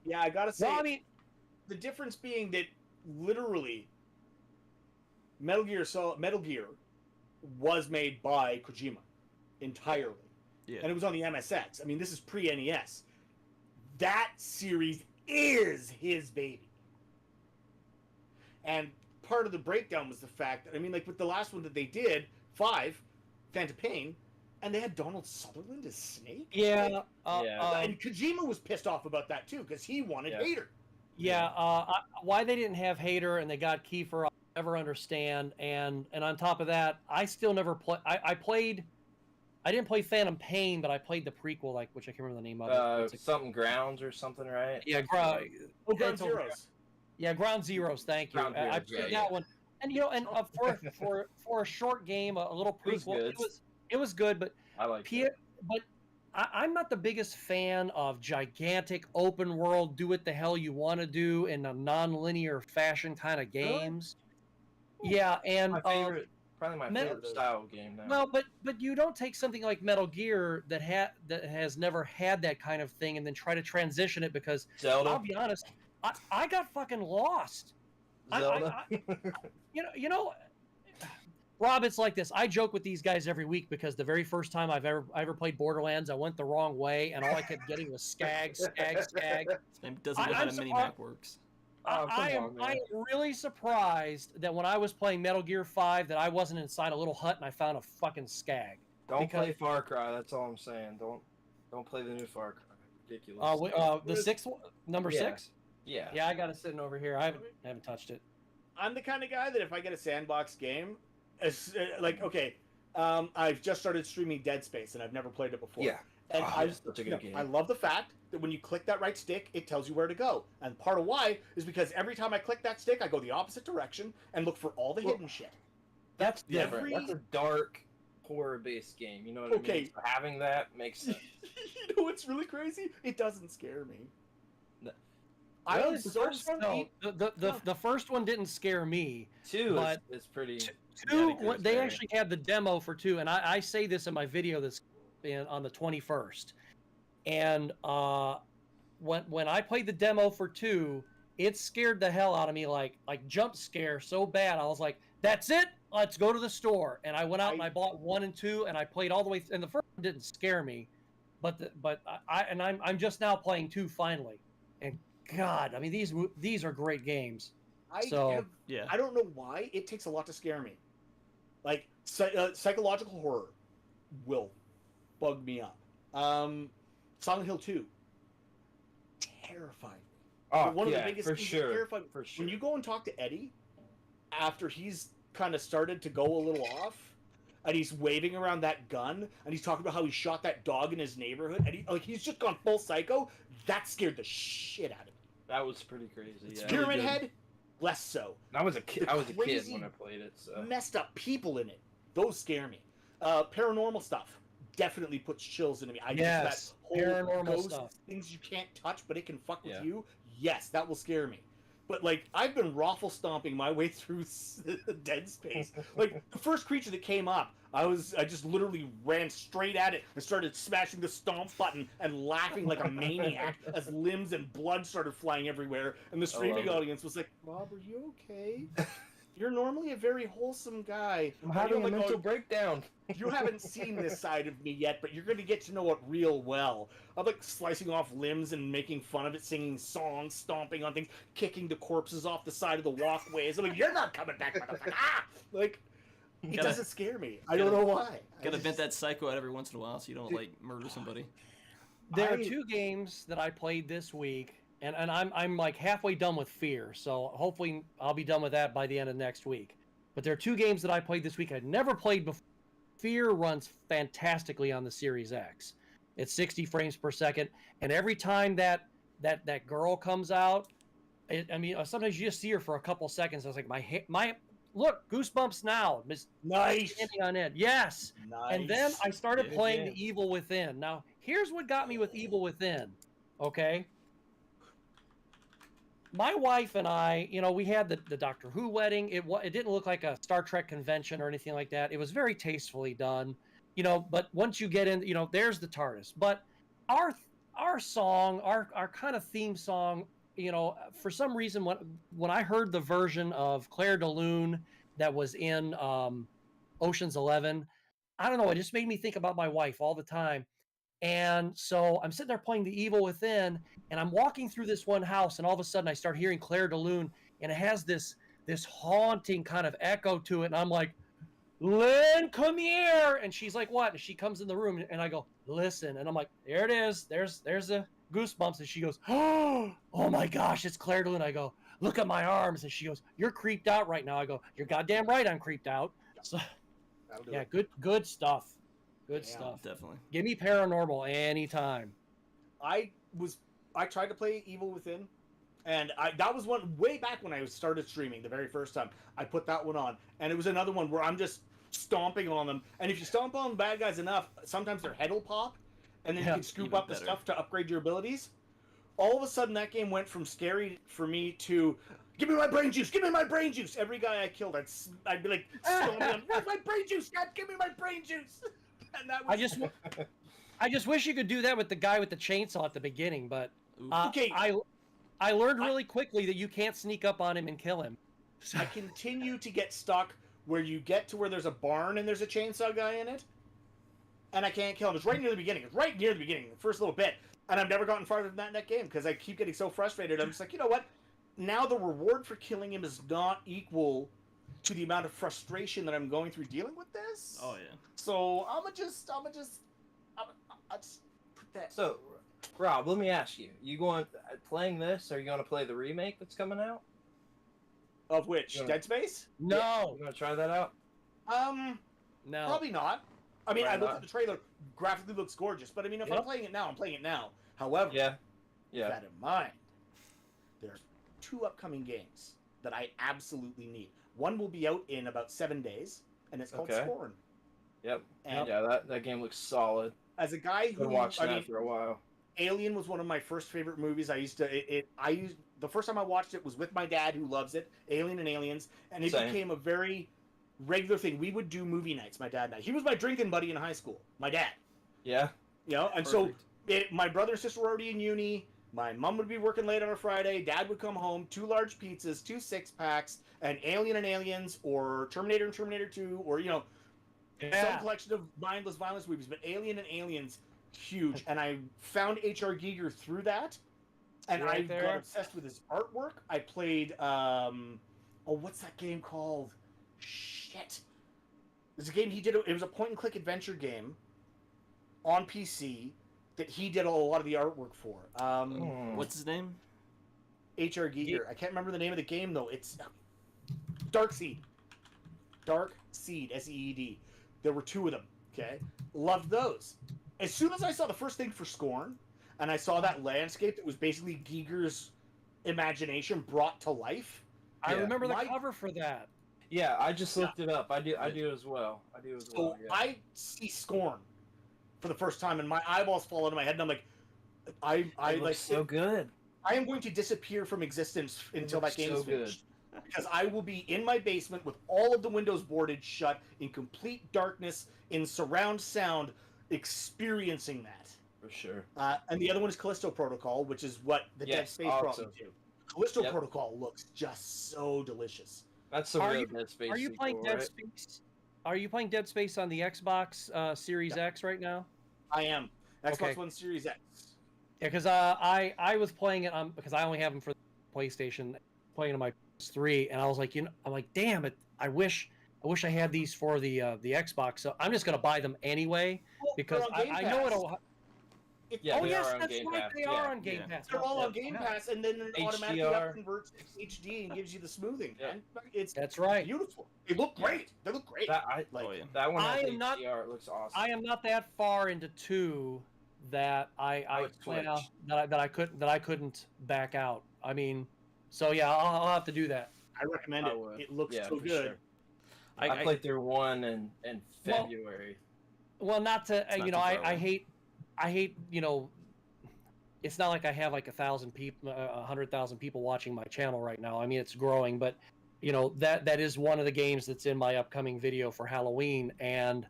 Yeah, I gotta say, Well, I mean, the difference being that literally Metal Gear was made by Kojima entirely. Yeah. And it was on the MSX. I mean, this is pre-NES. That series is his baby. And part of the breakdown was the fact that, I mean, like with the last one that they did, 5, Phantom Pain, and they had Donald Sutherland as Snake. yeah, And Kojima was pissed off about that too, because he wanted Yeah. Hater. why they didn't have Hater and they got Kiefer, I'll never understand. And on top of that, I still never play. I didn't play Phantom Pain, but I played the prequel, like, which I can't remember the name of it. It's like- Something Grounds or something, right? yeah, Ground it's over- Zeroes. Yeah, Ground Zeroes. Thank you. Ground I Zeroes, played yeah, that one, and you know, and for a short game, a little It was prequel, good. it was good, but I like but I'm not the biggest fan of gigantic open world, do what the hell you want to do in a non-linear fashion kind of Really? games. Yeah, and my favorite, probably my Metal- favorite style game now. well, but you don't take something like Metal Gear that has never had that kind of thing and then try to transition it, because Zelda. I'll be honest, I got fucking lost. Zelda. You know, Rob, it's like this. I joke with these guys every week because the very first time I ever played Borderlands, I went the wrong way, and all I kept getting was skag. It doesn't know how I'm the so- mini-map works. Oh, come I on, man. am really surprised that when I was playing Metal Gear 5 that I wasn't inside a little hut and I found a fucking skag. Don't because- play Far Cry. That's all I'm saying. Don't play the new Far Cry. Ridiculous. The sixth one, number Yeah. 6? Yeah. Yeah, I got it sitting over here. I haven't touched it. I'm the kind of guy that if I get a sandbox game, I've just started streaming Dead Space and I've never played it before. Yeah. And Oh, I that's such a good game. I love the fact that when you click that right stick, it tells you where to go. And part of why is because every time I click that stick, I go the opposite direction and look for all the Well, hidden shit. That's Yeah. different. That's a dark horror-based game. You know what I Okay. mean? So having that makes sense. You know what's really crazy? It doesn't scare me. No. I Really? am The so first one? No, the first one didn't scare me. 2 But- is pretty. Two, Yeah, they scary. actually had the demo for 2, and I say this in my video on the 21st. And when I played the demo for 2, it scared the hell out of me, like jump scare so bad. I was like, "That's it, let's go to the store." And I went out and I bought 1 and 2, and I played all the way. And the first one didn't scare me, but I'm just now playing 2 finally. And God, I mean these are great games. Yeah. I don't know why it takes a lot to scare me. Like psychological horror will bug me up. Silent Hill 2 terrified me. Oh, But one of yeah, the biggest for things that sure. terrified me, For sure. when you go and talk to Eddie after he's kind of started to go a little off, and he's waving around that gun, and he's talking about how he shot that dog in his neighborhood, and he's just gone full psycho. That scared the shit out of me. That was pretty crazy. Yeah. Pyramid Head, less so. I was a kid. The I was a kid crazy- when I played it. So. Messed up people in it. Those scare me. Paranormal stuff definitely puts chills into me. Yes, That whole paranormal ghost stuff. things you can't touch, but it can fuck with Yeah. you. Yes, that will scare me. but like I've been raffle stomping my way through Dead Space. Like the first creature that came up, I just literally ran straight at it and started smashing the stomp button and laughing like a maniac as limbs and blood started flying everywhere. And the streaming audience was like, "Rob, are you okay? You're normally a very wholesome guy. I'm having a mental breakdown." You haven't seen this side of me yet, but you're going to get to know it real well. I'm like slicing off limbs and making fun of it, singing songs, stomping on things, kicking the corpses off the side of the walkways. I'm like, "You're not coming back, motherfucker!" Like, it doesn't scare me. I don't know why. Gotta vent that psycho out every once in a while so you don't like murder somebody. There are 2 games that I played this week, and I'm like halfway done with Fear, so hopefully I'll be done with that by the end of next week. But there are 2 games that I played this week I'd never played before. Fear runs fantastically on the Series X. It's 60 frames per second, and every time that girl comes out, sometimes you just see her for a couple seconds. I was like, my look, goosebumps now. Nice. Standing on end. Yes. Nice. And then I started playing The Evil Within. Now, here's what got me with Evil Within. Okay. My wife and I, we had the Doctor Who wedding. It didn't look like a Star Trek convention or anything like that. It was very tastefully done, but once you get in, there's the TARDIS. But our song, our kind of theme song, for some reason, when I heard the version of Claire de Lune that was in Ocean's 11, I don't know, it just made me think about my wife all the time. And so I'm sitting there playing The Evil Within, and I'm walking through this one house, and all of a sudden I start hearing Claire de Lune, and it has this haunting kind of echo to it, and I'm like, "Lynn, come here!" And she's like, "What?" And she comes in the room, and I go, "Listen," and I'm like, "There it is. There's the goosebumps." And she goes, "Oh my gosh, it's Claire de Lune." I go, "Look at my arms," and she goes, "You're creeped out right now." I go, "You're goddamn right, I'm creeped out." So, yeah, good stuff. Good stuff. Definitely. Give me paranormal anytime. I tried to play Evil Within, and that was one way back when I started streaming the very first time. I put that one on, and it was another one where I'm just stomping on them. And if you stomp on bad guys enough, sometimes their head will pop, and then you can scoop up the stuff to upgrade your abilities. All of a sudden, that game went from scary for me to, "Give me my brain juice! Give me my brain juice!" Every guy I killed, I'd be like, stomping on, "Where's my brain juice? God, give me my brain juice!" And that was... I just wish you could do that with the guy with the chainsaw at the beginning, but okay. I learned really quickly that you can't sneak up on him and kill him. I continue to get stuck where you get to where there's a barn and there's a chainsaw guy in it, and I can't kill him. It's right near the beginning. The first little bit. And I've never gotten farther than that in that game because I keep getting so frustrated. I'm just like, you know what? Now the reward for killing him is not equal to the amount of frustration that I'm going through dealing with this. Oh yeah. So I'll just put that. So, Rob, let me ask you: you going playing this? Or are you going to play the remake that's coming out? Of which? Dead Space? No. Yeah. You going to try that out? No. Probably not. I mean, Why I looked not? at the trailer. Graphically looks gorgeous, but I mean, if I'm playing it now, I'm playing it now. However, Yeah. with that in mind, there's 2 upcoming games that I absolutely need. One will be out in about 7 days, and it's called Scorn. Yep. And Yeah, that game looks solid. as a guy who Been watching that for a while. Alien was one of my first favorite movies. The first time I watched it was with my dad, who loves it. Alien and Aliens, and it Same. became a very regular thing. We would do movie nights. My dad and I. He was my drinking buddy in high school. My dad. Yeah. And so my brother and sister were already in uni. My mom would be working late on a Friday. Dad would come home, 2 large pizzas, 2 6-packs, and Alien and Aliens, or Terminator and Terminator 2, or some collection of mindless violence movies. But Alien and Aliens, huge. And I found H.R. Giger through that, and I got obsessed with his artwork. I played what's that game called? Shit. There's a game he did. It was a point-and-click adventure game on PC that he did a lot of the artwork for. What's his name? H.R. Giger. I can't remember the name of the game, though. It's Dark Seed. Dark Seed, S-E-E-D. There were 2 of them, okay? Loved those. As soon as I saw the first thing for Scorn, and I saw that landscape that was basically Giger's imagination brought to life. I remember the cover for that. Yeah, I just looked it up. I do as well. So I see Scorn for the first time, and my eyeballs fall into my head, and I'm like, it looks so good. I am going to disappear from existence until that game is so good. finished. Because I will be in my basement with all of the windows boarded shut, in complete darkness, in surround sound, experiencing that. For sure. And the other one is Callisto Protocol, which is what the Dead Yes, Space brought me awesome. to. Callisto Yep. Protocol looks just so delicious. That's the Are real you- Dead Space. Are you playing sequel, Dead right? Space? Are you playing Dead Space on the Xbox Series X right now? I am. Xbox Okay. One Series X. Yeah, because I was playing it on because I only have them for the PlayStation, playing on my PS3, and I was like, I'm like, damn it, I wish I had these for the Xbox. So I'm just gonna buy them anyway because They're on Game I know Pass. it'll. Yeah, Oh they yes, are on that's Game right, Pass, they are yeah. on Game Yeah. Pass. They're all on Yeah. Game Pass, and then it automatically HDR. converts to HD and gives you the smoothing. Yeah. Man. It's That's right. beautiful. They look great. They look great. That Like, Oh, yeah. that one I has am not- HDR. It looks awesome. I am not that far into 2 that I it's well, Twitch. that I couldn't back out. I mean, so yeah, I'll have to do that. I recommend I it. would. It looks Yeah, so for good. sure. I played through 1 in Well, February. Well, not to It's not you know, too far I away. hate it's not like I have like 1,000 people, 100,000 people watching my channel right now. I mean, it's growing, but that is one of the games that's in my upcoming video for Halloween, and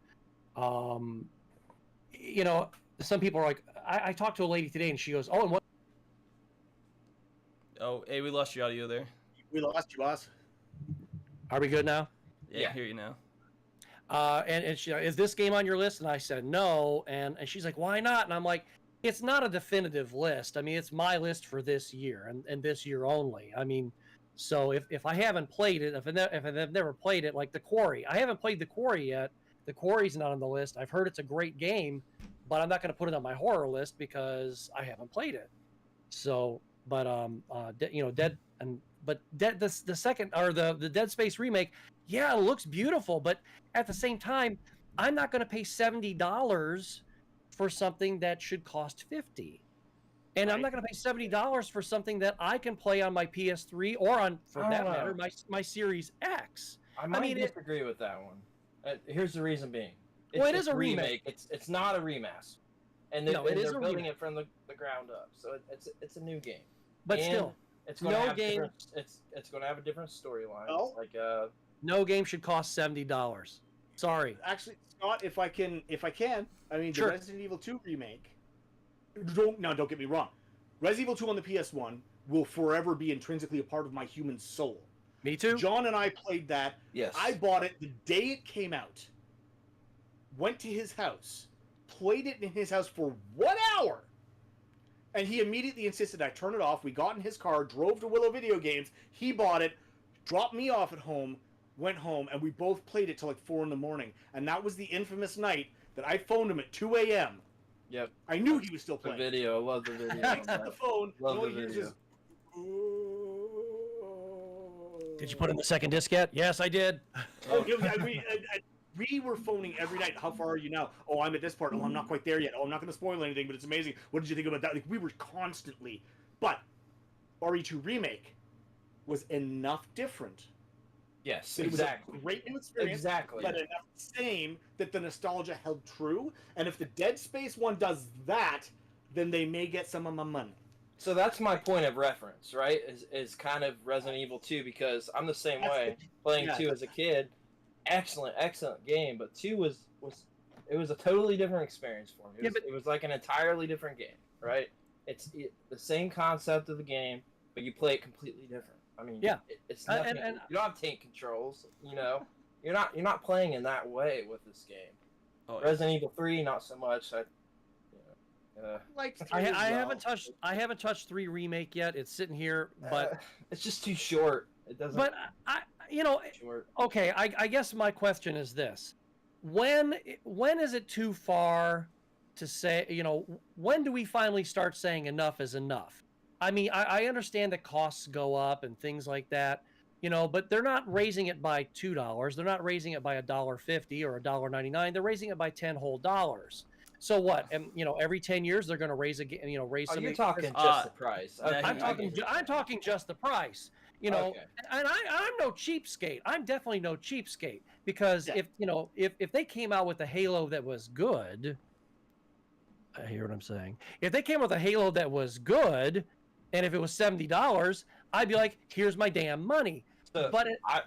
some people are like, I talked to a lady today, and she goes, "Oh, and what?" Oh, hey, we lost your audio there. We lost you, boss. Are we good now? Yeah, Yeah. I hear you now. And she, is this game on your list? And I said no, and she's like, why not? And I'm like, it's not a definitive list. I mean, it's my list for this year and this year only. I mean, so if I haven't played it, if I've never played it, like The Quarry, I haven't played The Quarry yet. The Quarry's not on the list. I've heard it's a great game, but I'm not going to put it on my horror list because I haven't played it. So, but the second or the Dead Space remake, yeah, it looks beautiful, but at the same time, I'm not going to pay $70 for something that should cost $50. And I'm not going to pay $70 for something that I can play on my PS3 or on, for that matter, my Series X. I might mean, disagree with that one. Here's the reason being. Well, it is it's a remake. It's not a remaster. And No, it is they're a building remake. it from the ground up. So it's a new game. But And still, it's going to no have game- different, it's going to have a different storyline. No. Like no game should cost $70. Sorry. Actually, Scott, if I can, I mean, Sure. the Resident Evil 2 remake. Don't get me wrong. Resident Evil 2 on the PS1 will forever be intrinsically a part of my human soul. Me too. John and I played that. yes. I bought it the day it came out. Went to his house, played it in his house for 1 hour, and he immediately insisted I turn it off. We got in his car, drove to Willow Video Games. He bought it, dropped me off at home, went home, and we both played it till like 4 a.m. And that was the infamous night that I phoned him at 2 a.m. Yep. I knew he was still The playing. video. I love the video. I picked up the phone. Love and all the he hears video. is, Did you put in the second disc yet? Yes, I did. Oh, we were phoning every night. How far are you now? Oh, I'm at this part. Oh, I'm not quite there yet. Oh, I'm not going to spoil anything, but it's amazing. What did you think about that? Like, we were constantly. But RE2 Remake was enough different. Yes, That exactly. It was a great new experience. Exactly. But enough same that the nostalgia held true. And if the Dead Space one does that, then they may get some of my money. So that's my point of reference, right? Is kind of Resident Evil 2 because I'm the same That's way. Playing yeah. 2 as a kid, excellent game, but 2 was a totally different experience for me. It was like an entirely different game, right? It's the same concept of the game, but you play it completely different. I mean, Yeah. it's nothing. and- you don't have tank controls, You're not playing in that way with this game. Oh, Resident Evil 3, not so much. Like I haven't touched 3 remake yet. It's sitting here, but it's just too short. It doesn't. but short. okay. I guess my question is this: when is it too far to say? When do we finally start saying enough is enough? I mean, I understand that costs go up and things like that, but they're not raising it by $2. They're not raising it by $1.50 or $1.99. They're raising it by $10 whole dollars. So what? And every 10 years they're going to raise raise. Oh, some you're of talking the- just the price. yeah, I'm talking just the price. And I'm no cheapskate. I'm definitely no cheapskate because Yeah. if they came out with a Halo that was good, I hear what I'm saying. If they came with a Halo that was good, And if it was $70, I'd be like, here's my damn money. So, But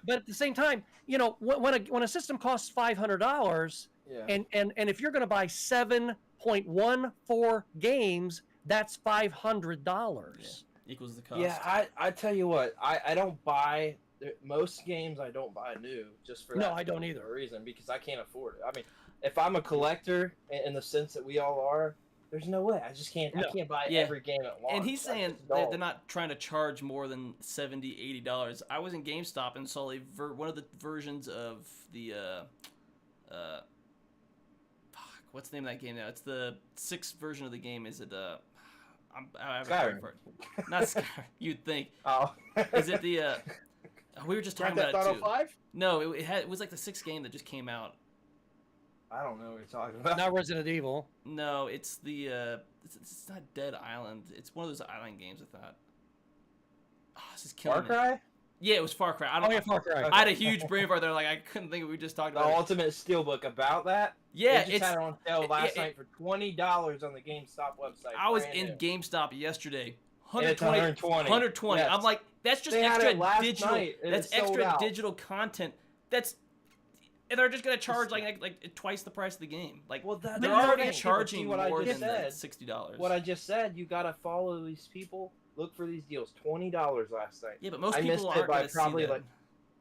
at the same time, you know, when a system costs $500, and if you're going to buy 7.14 games, that's $500. Equals the cost. Yeah, I tell you what, I don't buy most games. I don't buy new just for that. No, I don't either. Reason because I can't afford it. I mean, if I'm a collector in the sense that we all are, there's no way. I just can't. I can't buy every game at once. And he's saying that they're not trying to charge more than $70, $80. I was in GameStop and saw one of the versions of the what's the name of that game now? It's the 6th version of the game. Is it I have a for it. Not Skyrim. You'd think. Oh. Is it the we were just talking about it too. 5? No, it was like the 6th game that just came out. I don't know what you're talking about. Not Resident Evil. No, it's the it's not Dead Island. It's one of those island games. I thought. Oh, this is killing Far Cry? me. Yeah, it was Far Cry. Far Cry. I had a huge brain fart there. Like I couldn't think of what we just talked The about. Ultimate Steelbook about that. Yeah, they just had it on sale last night for $20 on the GameStop website. I was in GameStop yesterday. 120. 120. Yes. I'm like, that's just They had extra it last digital. night, and That's it sold extra out. digital content. And they're just gonna charge like twice the price of the game. Like, Well, they're already charging more than $60. What I just said, you gotta follow these people. Look for these deals. $20 last night. Yeah, but most I people missed aren't it by gonna see probably that. like.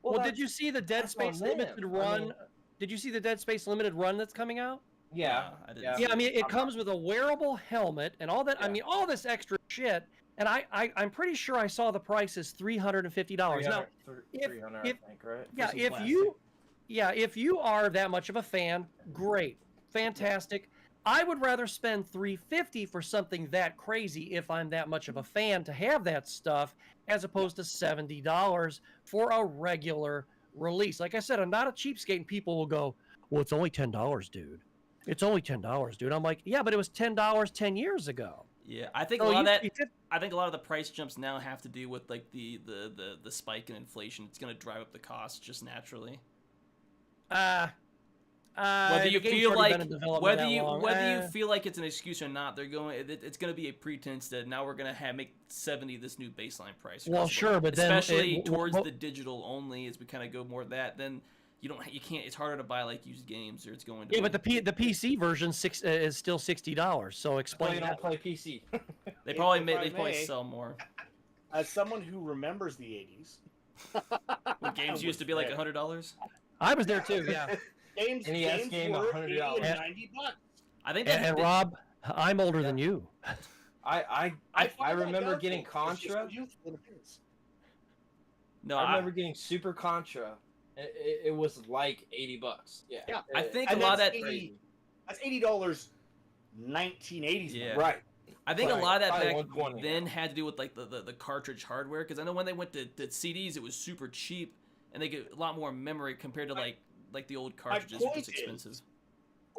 Well, did you see the Dead that's on Space them. Limited I Run? mean- Did you see the Dead Space Limited Run that's coming out? Yeah, I didn't yeah. see Yeah, I mean, it comes with a wearable helmet and all that. I Yeah. mean, all this extra shit. And I'm pretty sure I saw the price is $350. Now, 300, I think, right? yeah, some if you are that much of a fan, great, fantastic. I would rather spend $350 for something that crazy if I'm that much of a fan to have that stuff, as opposed to $70 for a regular release. Like I said, I'm not a cheapskate, and people will go, "Well, it's only $10, dude. It's only $10, dude." I'm like, yeah, but it was $10 10 years ago. Yeah, I think So a lot of that. you could- I think a lot of the price jumps now have to do with like the spike in inflation. It's gonna drive up the cost just naturally. Whether you the game's feel already like been in development whether that you long. whether you feel like it's an excuse or not, it's gonna be a pretense that now we're gonna make 70 this new baseline price. Well, sure, but then especially towards the digital only, as we kind of go more that, then you can't. It's harder to buy like used games, or it's going to. Yeah, but the PC version is still $60. So Well, explain you that. don't play PC. they probably If I they probably may. sell more. As someone who remembers the 80s, When games used to be like $100. I was there too. Yeah. games NES game, were $100. $80 and $90. I think And Rob, I'm older than you. I find that remember doubtful. getting It's just Contra. so youthful it is. No, I remember getting Super Contra. It was like $80. Yeah. Yeah, I think And a lot of that's that. That's $80 1980s. Yeah. money. Right. I think a Right. lot of that Probably back 120 then now. had to do with like the cartridge hardware, because I know when they went to CDs, it was super cheap, and they get a lot more memory compared to like the old cartridges, which point is is- expensive.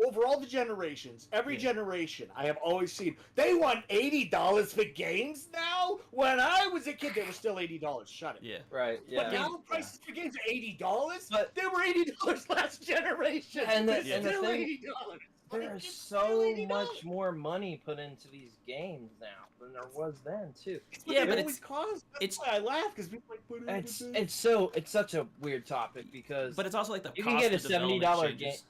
Over all the generations, every generation, I have always seen they want $80 for games now. When I was a kid, they were still $80. Shut it. Yeah. Right. Yeah. But now the prices for games are $80. But- they were $80 last generation. And the- They're and the still thing- $80. There's It's so still $80. much more money put into these games now than there was then too. It's what Yeah, they but always cost. That's it's- why I laugh, because people like put it It's such a weird topic because But it's also like the you cost can get a of development $70 changes. game.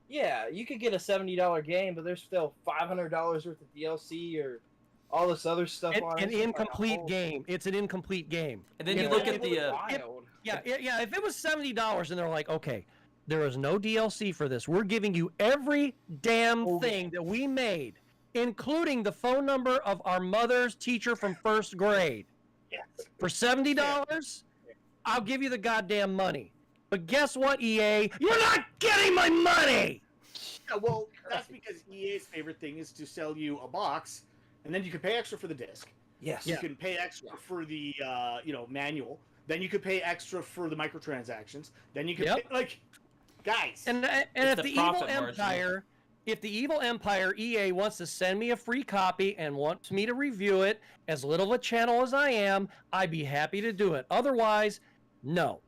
Yeah, you could get a $70 game, but there's still $500 worth of DLC or all this other stuff on it. An It's like a incomplete whole- game. It's an incomplete game. And then Yeah. you look at It the was wild. Yeah. If it was $70 and they're like, okay, there is no DLC for this. We're giving you every damn thing that we made, including the phone number of our mother's teacher from first grade. Yes. For $70, I'll give you the goddamn money. But guess what, EA? You're not getting my money! Yeah, well, that's because EA's favorite thing is to sell you a box, and then you can pay extra for the disc. Yes. You can pay extra for the manual. Then you could pay extra for the microtransactions. Then you could Yep. pay, guys. And It's if the the evil profit margin. empire, EA wants to send me a free copy and wants me to review it, as little of a channel as I am, I'd be happy to do it. Otherwise, no.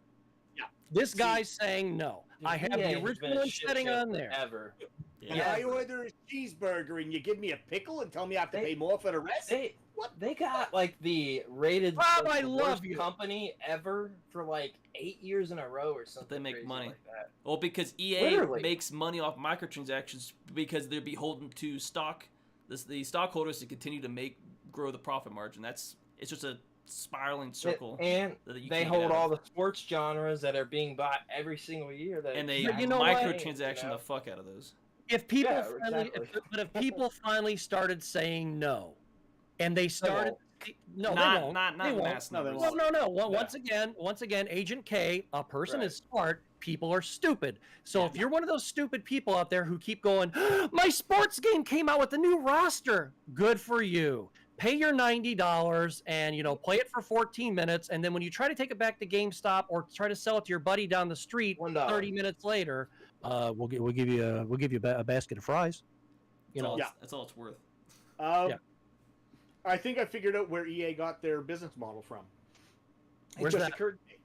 Yeah. This guy's saying no. Dude, I have EA the has been original a one shit setting show on there. Ever. Yeah. When I order a cheeseburger and you give me a pickle and tell me I have to pay more for the rest? They They got like the rated Rob, like, I the love worst you. company ever for like 8 years in a row or something. They make crazy money. like that. Well, because EA Literally. makes money off microtransactions because they're beholden to the stockholders to continue to grow the profit margin. It's just a spiraling circle. And that you they can't get hold out all of. the sports genres that are being bought every single year. That And they But you know what? microtransaction the fuck out of those. If people Yeah, finally, exactly. but if people finally started saying no, and they started, no, they won't. Not They won't. mass No, they numbers. won't. No. Once again, Agent K, a person Right. is smart. People are stupid. So if you're one of those stupid people out there who keep going, my sports game came out with a new roster. Good for you. Pay your $90 and play it for 14 minutes, and then when you try to take it back to GameStop or try to sell it to your buddy down the street, $1. 30 minutes later, we'll give you a basket of fries. That's all it's worth. Yeah. I think I figured out where EA got their business model from. Where's it just that? occurred to me.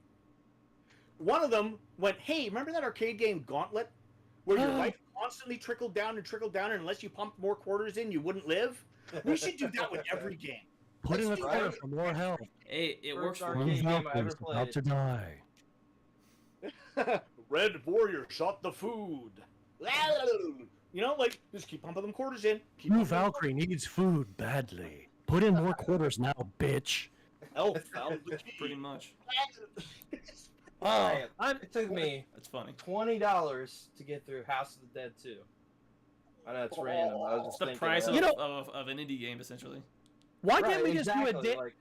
One of them went, hey, remember that arcade game Gauntlet? Where your life constantly trickled down, and unless you pumped more quarters in, you wouldn't live? We should do that with every game. Put in a Let's do quarter that. for more health. Hey, it works for Arcade me. game I ever Valkyrie's about played. to die. Red Warrior shot the food. Just keep pumping them quarters in. Keep New pumping them Valkyrie needs food badly. Put in more quarters now, bitch. Elf found the key. Pretty much. Oh, It took me That's funny. $20 to get through House of the Dead 2. I know it's random. I was It's just the thinking price of, of an indie game, essentially. why Right, didn't we just do exactly, a like,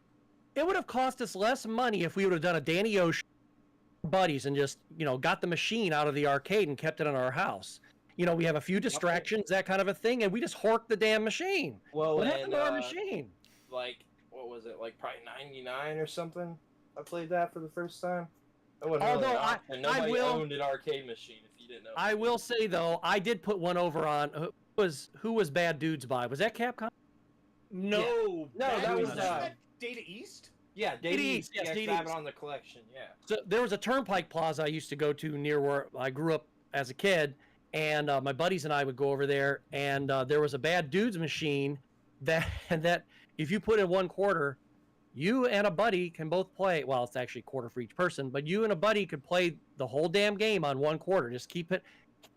It would have cost us less money if we would have done a Danny Ocean buddies and just got the machine out of the arcade and kept it in our house. We have a few distractions, that kind of a thing, and we just hork the damn machine. well, What and, happened to our machine? like, what was it? Like, probably 99 or something? I played that for the first time. That wasn't really Although an option. Nobody owned an arcade machine, if you didn't know. I will say though, I did put one over on who was Bad Dudes by? Was that Capcom? No. that was, Isn't that Data East? Yeah, Data Data East, yes, East. Data Have it East. on the collection, yeah. So there was a Turnpike Plaza I used to go to near where I grew up as a kid, and my buddies and I would go over there, and there was a Bad Dudes machine that if you put in one quarter, you and a buddy can both play. Well, it's actually a quarter for each person, but you and a buddy could play the whole damn game on one quarter. Just keep it.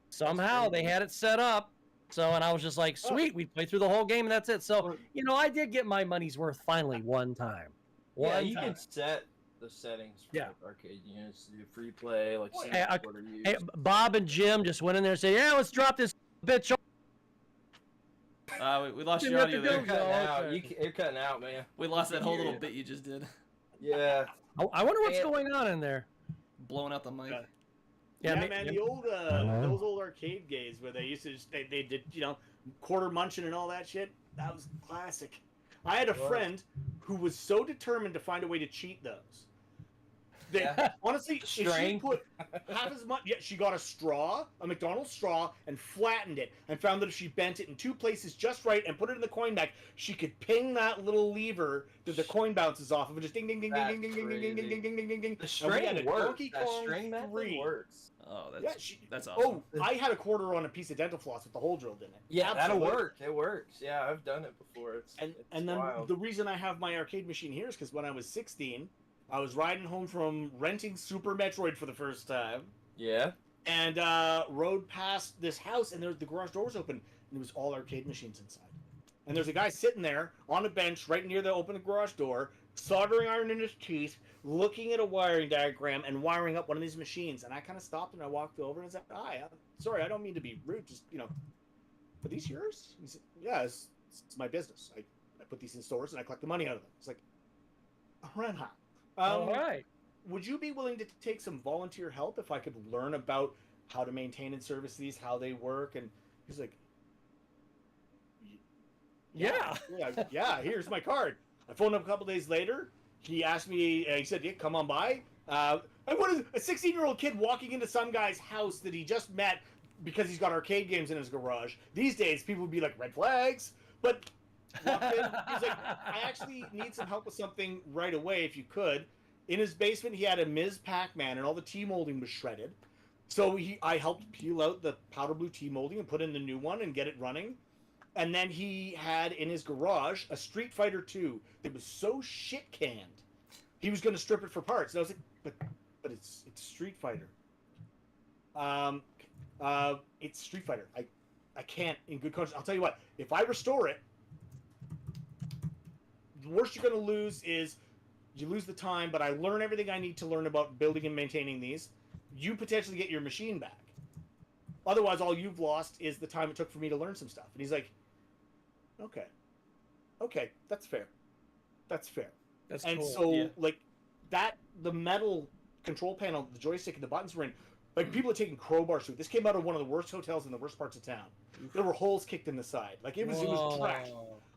Somehow they had it set up. So, and I was just like, sweet, we play through the whole game and that's it. So, I did get my money's worth finally one time. Yeah, One you time. can set the settings for Yeah. like, arcade units to do free play, like Hey, single quarter use. Hey, Bob and Jim just went in there and said, yeah, let's drop this bitch. We lost Didn't your have audio to there. go. Cutting out. okay. You're cutting out, man. We lost that whole little Yeah. bit you just did. Yeah. I wonder what's And- going on in there. Blowing out the mic. Yeah. Yeah, Yeah, man, the old those old arcade games where they used to just, they did quarter munching and all that shit. That was classic. I had a Sure. friend who was so determined to find a way to cheat those. They, Yeah. honestly, if she String. put half as much, she got a McDonald's straw, and flattened it, and found that if she bent it in two places just right and put it in the coin bag, she could ping that little lever that the coin bounces off of, and just ding ding ding ding That's ding ding ding ding ding crazy. ding ding ding ding ding. The And we string had a works. Donkey That Kong string method 3. works. Oh, Yeah, that's awesome. Oh, I had a quarter on a piece of dental floss with the hole drilled in it. Yeah, that'll Absolutely. work. It works. Yeah, I've done it before. It's And then wild. the reason I have my arcade machine here is because when I was 16, I was riding home from renting Super Metroid for the first time, Yeah. and rode past this house, and the garage door was open, and there was all arcade machines inside. And there's a guy sitting there on a bench right near the open garage door, soldering iron in his teeth, looking at a wiring diagram and wiring up one of these machines. And I kind of stopped and I walked over and I said, "Hi, sorry, I don't mean to be rude. Just are these yours?" He said, "Yeah, it's my business. I put these in stores and I collect the money out of them." It's like, all right. All right. Would you be willing to take some volunteer help if I could learn about how to maintain and service these, how they work? And he's like, Yeah. yeah, here's my card. I phoned him a couple days later. He asked me, he said, "Yeah, come on by." And what is a 16-year-old kid walking into some guy's house that he just met because he's got arcade games in his garage? These days, people would be like, red flags. But walked in, he's like, "I actually need some help with something right away, if you could." In his basement, he had a Ms. Pac-Man, and all the T-molding was shredded. So I helped peel out the powder blue T-molding and put in the new one and get it running. And then he had in his garage a Street Fighter 2 that was so shit canned, he was going to strip it for parts. And I was like, but it's Street Fighter. It's Street Fighter. I can't, in good conscience. I'll tell you what. If I restore it, the worst you're going to lose is you lose the time. But I learn everything I need to learn about building and maintaining these. You potentially get your machine back. Otherwise, all you've lost is the time it took for me to learn some stuff. And he's like, okay, that's fair. That's cool. And so, like, that, the metal control panel, the joystick, and the buttons were in, like, people are taking crowbars through. This came out of one of the worst hotels in the worst parts of town. There were holes kicked in the side. Like, it was trash.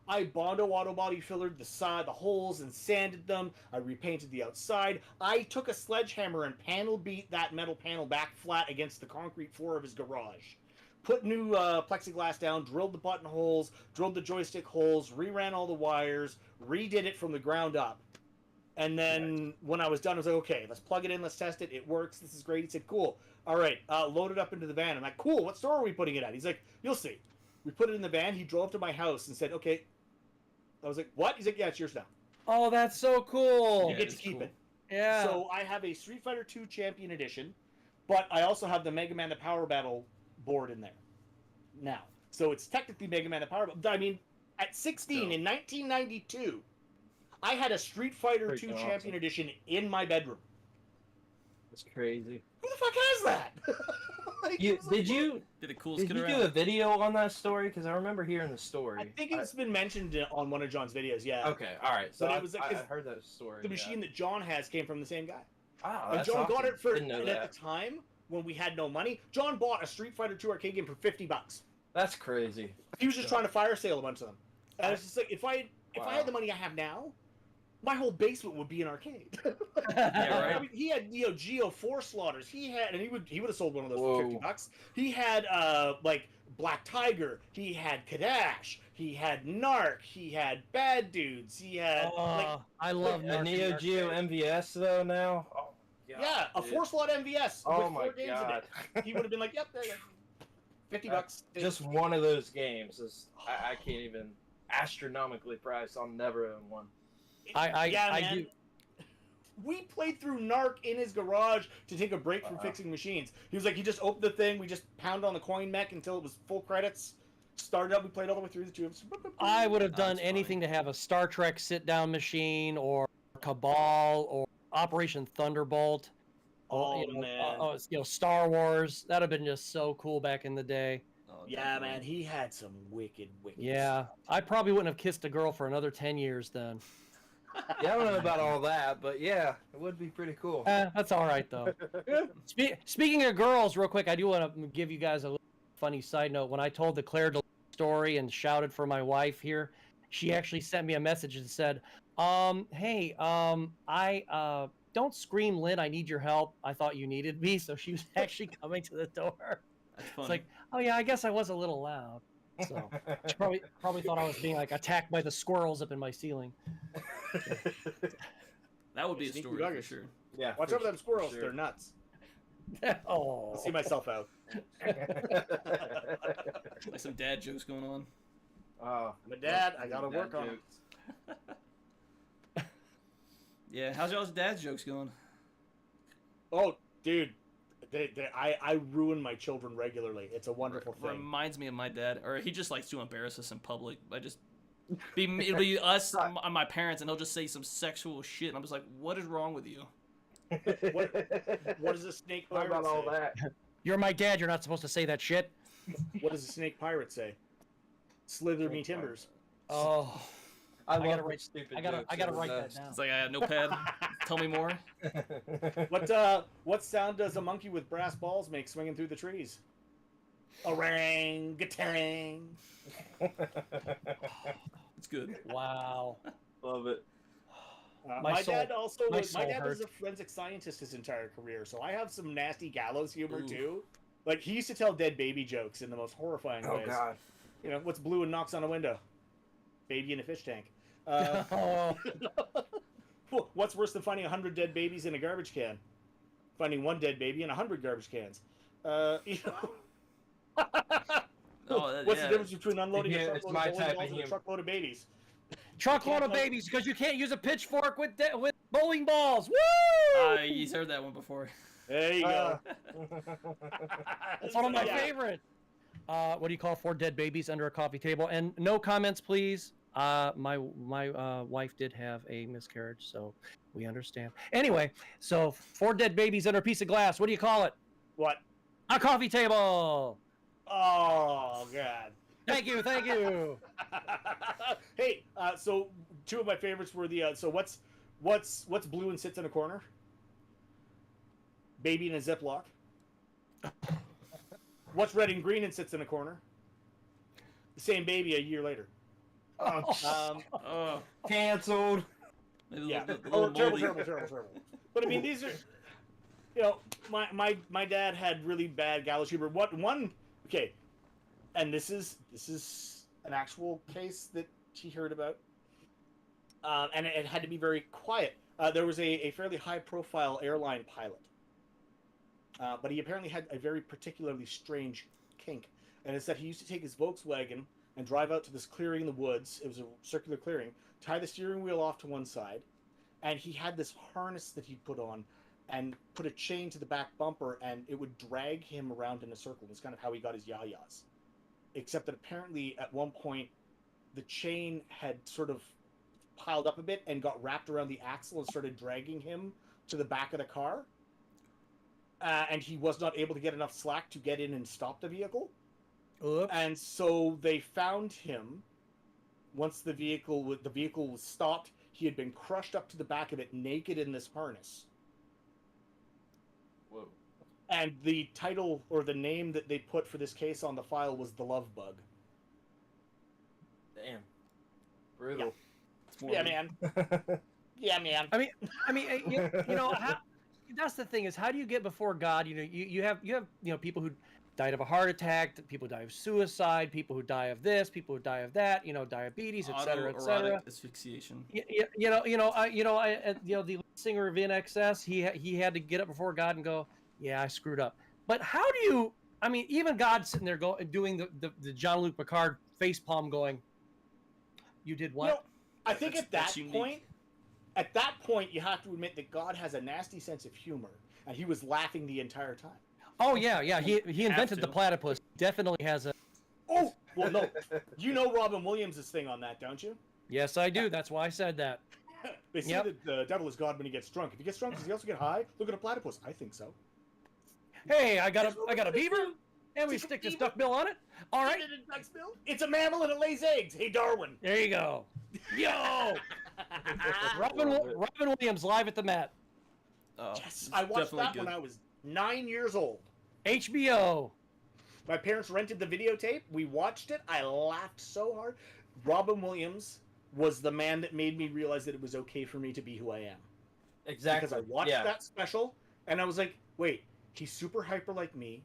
I Bondo auto body fillered the side, the holes, and sanded them. I repainted the outside. I took a sledgehammer and panel beat that metal panel back flat against the concrete floor of his garage. Put new plexiglass down, drilled the button holes, drilled the joystick holes, reran all the wires, redid it from the ground up. And then when I was done, I was like, okay, let's plug it in, let's test it. It works. This is great. He said, cool. All right, load it up into the van. I'm like, cool. What store are we putting it at? He's like, you'll see. We put it in the van. He drove to my house and said, okay. I was like, what? He's like, yeah, it's yours now. Oh, that's so cool. You get to keep it. Yeah. So I have a Street Fighter 2 Champion Edition, but I also have the Mega Man the Power Battle board in there now. So it's technically Mega Man the Power Battle. I mean, at 16 in 1992, I had a Street Fighter 2 Champion Edition in my bedroom. That's crazy. Who the fuck has that? Like, did you do a video on that story? Because I remember hearing the story. I think it's been mentioned on one of John's videos. Yeah. Okay. All right. So I heard that story. The machine that John has came from the same guy. Oh, and that's John awesome. got it for. Didn't know and that. at the time when we had no money, John bought a Street Fighter 2 arcade game for $50. That's crazy. He was just trying to fire sale a bunch of them. And it's just like if I had the money I have now, my whole basement would be an arcade. Yeah, right. I mean, he had Geo 4 slaughters. He had, and he would have sold one of those for $50. He had like Black Tiger. He had Kadash. He had Narc. He had Bad Dudes. He had I love a Neo Geo MVS though now. Oh, God, yeah, a 4-slot MVS with 4 games in it. He would have been like, yep, there you go. $50. Just one of those games is I can't even astronomically priced. I'll never own one. I do. We played through Narc in his garage to take a break from fixing machines. He was like, he just opened the thing, we just pound on the coin mech until it was full credits. Started up, we played all the way through the tubes. I would have done anything to have a Star Trek sit-down machine or Cabal or Operation Thunderbolt. Star Wars. That'd have been just so cool back in the day. Yeah, man, he had some wicked. Yeah, I probably wouldn't have kissed a girl for another 10 years then. Yeah, I don't know about all that, but yeah, it would be pretty cool. That's all right, though. Speaking of girls, real quick, I do want to give you guys a little funny side note. When I told the Claire story and shouted for my wife here, she actually sent me a message and said, hey, I don't scream, Lynn, I need your help. I thought you needed me, so she was actually coming to the door. That's funny. It's like, oh yeah, I guess I was a little loud. So she probably thought I was being like attacked by the squirrels up in my ceiling. That would be a story for sure. Yeah. Watch out for them squirrels. Sure. They're nuts. Oh. I'll see myself out. Like some dad jokes going on. I'm a dad. I gotta work on them. Yeah, how's y'all's dad jokes going? Oh, dude. I ruin my children regularly. It's a wonderful thing. Reminds me of my dad, or he just likes to embarrass us in public. It'll be us, my parents, and they'll just say some sexual shit, and I'm just like, what is wrong with you? What does a snake pirate about say? all that? You're my dad. You're not supposed to say that shit. What does a snake pirate say? Slither me timbers. Oh. I gotta write that down. It's like I got no pad. Tell me more. What sound does a monkey with brass balls make swinging through the trees? Orangutan. It's good. Wow. Love it. My dad was a forensic scientist his entire career, so I have some nasty gallows humor too. Like, he used to tell dead baby jokes in the most horrifying ways. Oh God. You know, what's blue and knocks on a window? Baby in a fish tank. What's worse than finding 100 dead babies in a garbage can? Finding one dead baby in 100 garbage cans. You know. What's the difference between unloading Yeah, a it's truckload my of bowling type balls of and a humor. truckload of babies? Truckload of babies, because you can't use a pitchfork with bowling balls. Woo! He's heard that one before. There you go. It's one of my Yeah. favorites. What do you call 4 dead babies under a coffee table? And no comments, please. My wife did have a miscarriage, so we understand. Anyway, so 4 dead babies under a piece of glass. What do you call it? What? A coffee table. Oh, God. Thank you, thank you. Hey, so 2 of my favorites were the so what's blue and sits in a corner? Baby in a Ziploc. What's red and green and sits in a corner? The same baby a year later. Oh, Canceled. maybe Yeah. a little moldy. Terrible. But I mean, these are, my dad had really bad gallows humor. Okay, and this is an actual case that she heard about, and it had to be very quiet. There was a fairly high-profile airline pilot, but he apparently had a very particularly strange kink, and it's that he used to take his Volkswagen and drive out to this clearing in the woods. It was a circular clearing. Tie the steering wheel off to one side, and he had this harness that he'd put on and put a chain to the back bumper, and it would drag him around in a circle. That's kind of how he got his yayas. Except that apparently at one point the chain had sort of piled up a bit and got wrapped around the axle and started dragging him to the back of the car. And he was not able to get enough slack to get in and stop the vehicle. Oops. And so they found him once the vehicle was stopped. He had been crushed up to the back of it, naked in this harness. Whoa. And the title or the name that they put for this case on the file was The Love Bug. Damn. Brutal. Yeah, man. Yeah, man. I mean, that's the thing is, how do you get before God? You have people who died of a heart attack, people who die of suicide, people who die of this, people who die of that, diabetes, etc., etc. Autoerotic asphyxiation. The lead singer of NXS, he had to get up before God and go, yeah, I screwed up. But how do you? I mean, even God sitting there doing the Jean-Luc Picard facepalm, going, "You did what?" I think at that unique. point, you have to admit that God has a nasty sense of humor, and he was laughing the entire time. Oh yeah. He invented the platypus. Definitely has a. Oh well, no. You know Robin Williams' thing on that, don't you? Yes, I do. That's why I said that. They say that the devil is God when he gets drunk. If he gets drunk, does he also get high? Look at a platypus. I think so. Hey, I got a beaver, and we stick this duckbill on it. All right. It's a mammal and it lays eggs. Hey, Darwin. There you go. Yo. Robin Williams live at the Met. Oh, Yes, I watched that when I was 9 years old. HBO. My parents rented the videotape. We watched it. I laughed so hard. Robin Williams was the man that made me realize that it was okay for me to be who I am. Exactly. Because I watched that special, and I was like, wait, he's super hyper like me.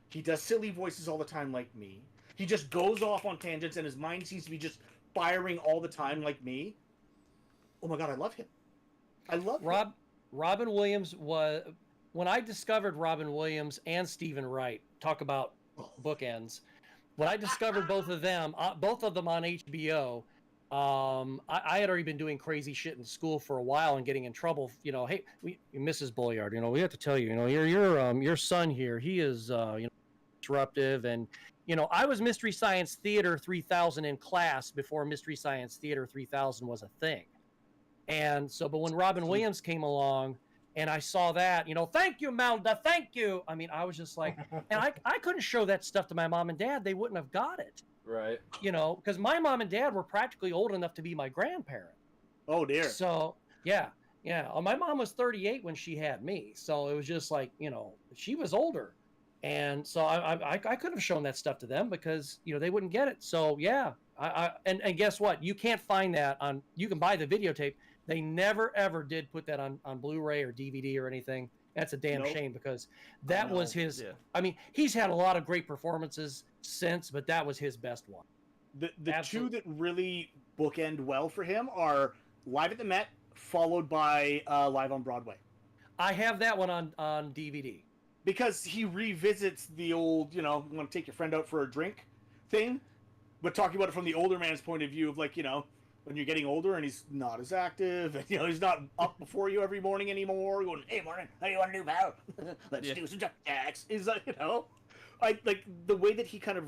He does silly voices all the time like me. He just goes off on tangents, and his mind seems to be just firing all the time like me. Oh my God, I love him. I love him. Robin Williams was... When I discovered Robin Williams and Stephen Wright, talk about bookends, when I discovered both of them on HBO, I had already been doing crazy shit in school for a while and getting in trouble. Hey, Mrs. Bulliard, we have to tell you, your son here, he is, disruptive. And, I was Mystery Science Theater 3000 in class before Mystery Science Theater 3000 was a thing. And so, but when Robin Williams came along, and I saw that, thank you, Melda, thank you. I mean, I was just like, and I couldn't show that stuff to my mom and dad. They wouldn't have got it. Right. Because my mom and dad were practically old enough to be my grandparent. Oh, dear. So, yeah. My mom was 38 when she had me. So it was just like, she was older. And so I could have shown that stuff to them because, they wouldn't get it. So, yeah. And guess what? You can't find that you can buy the videotape. They never, ever did put that on Blu-ray or DVD or anything. That's a damn shame because that was his... Yeah. I mean, he's had a lot of great performances since, but that was his best one. The two that really bookend well for him are Live at the Met, followed by Live on Broadway. I have that one on DVD. Because he revisits the old, you want to take your friend out for a drink. thing, but talking about it from the older man's point of view of like, when you're getting older and he's not as active, and he's not up before you every morning anymore, going, "Hey, morning, how do you want to do, pal? Let's do some jacks." Is like, I like the way that he kind of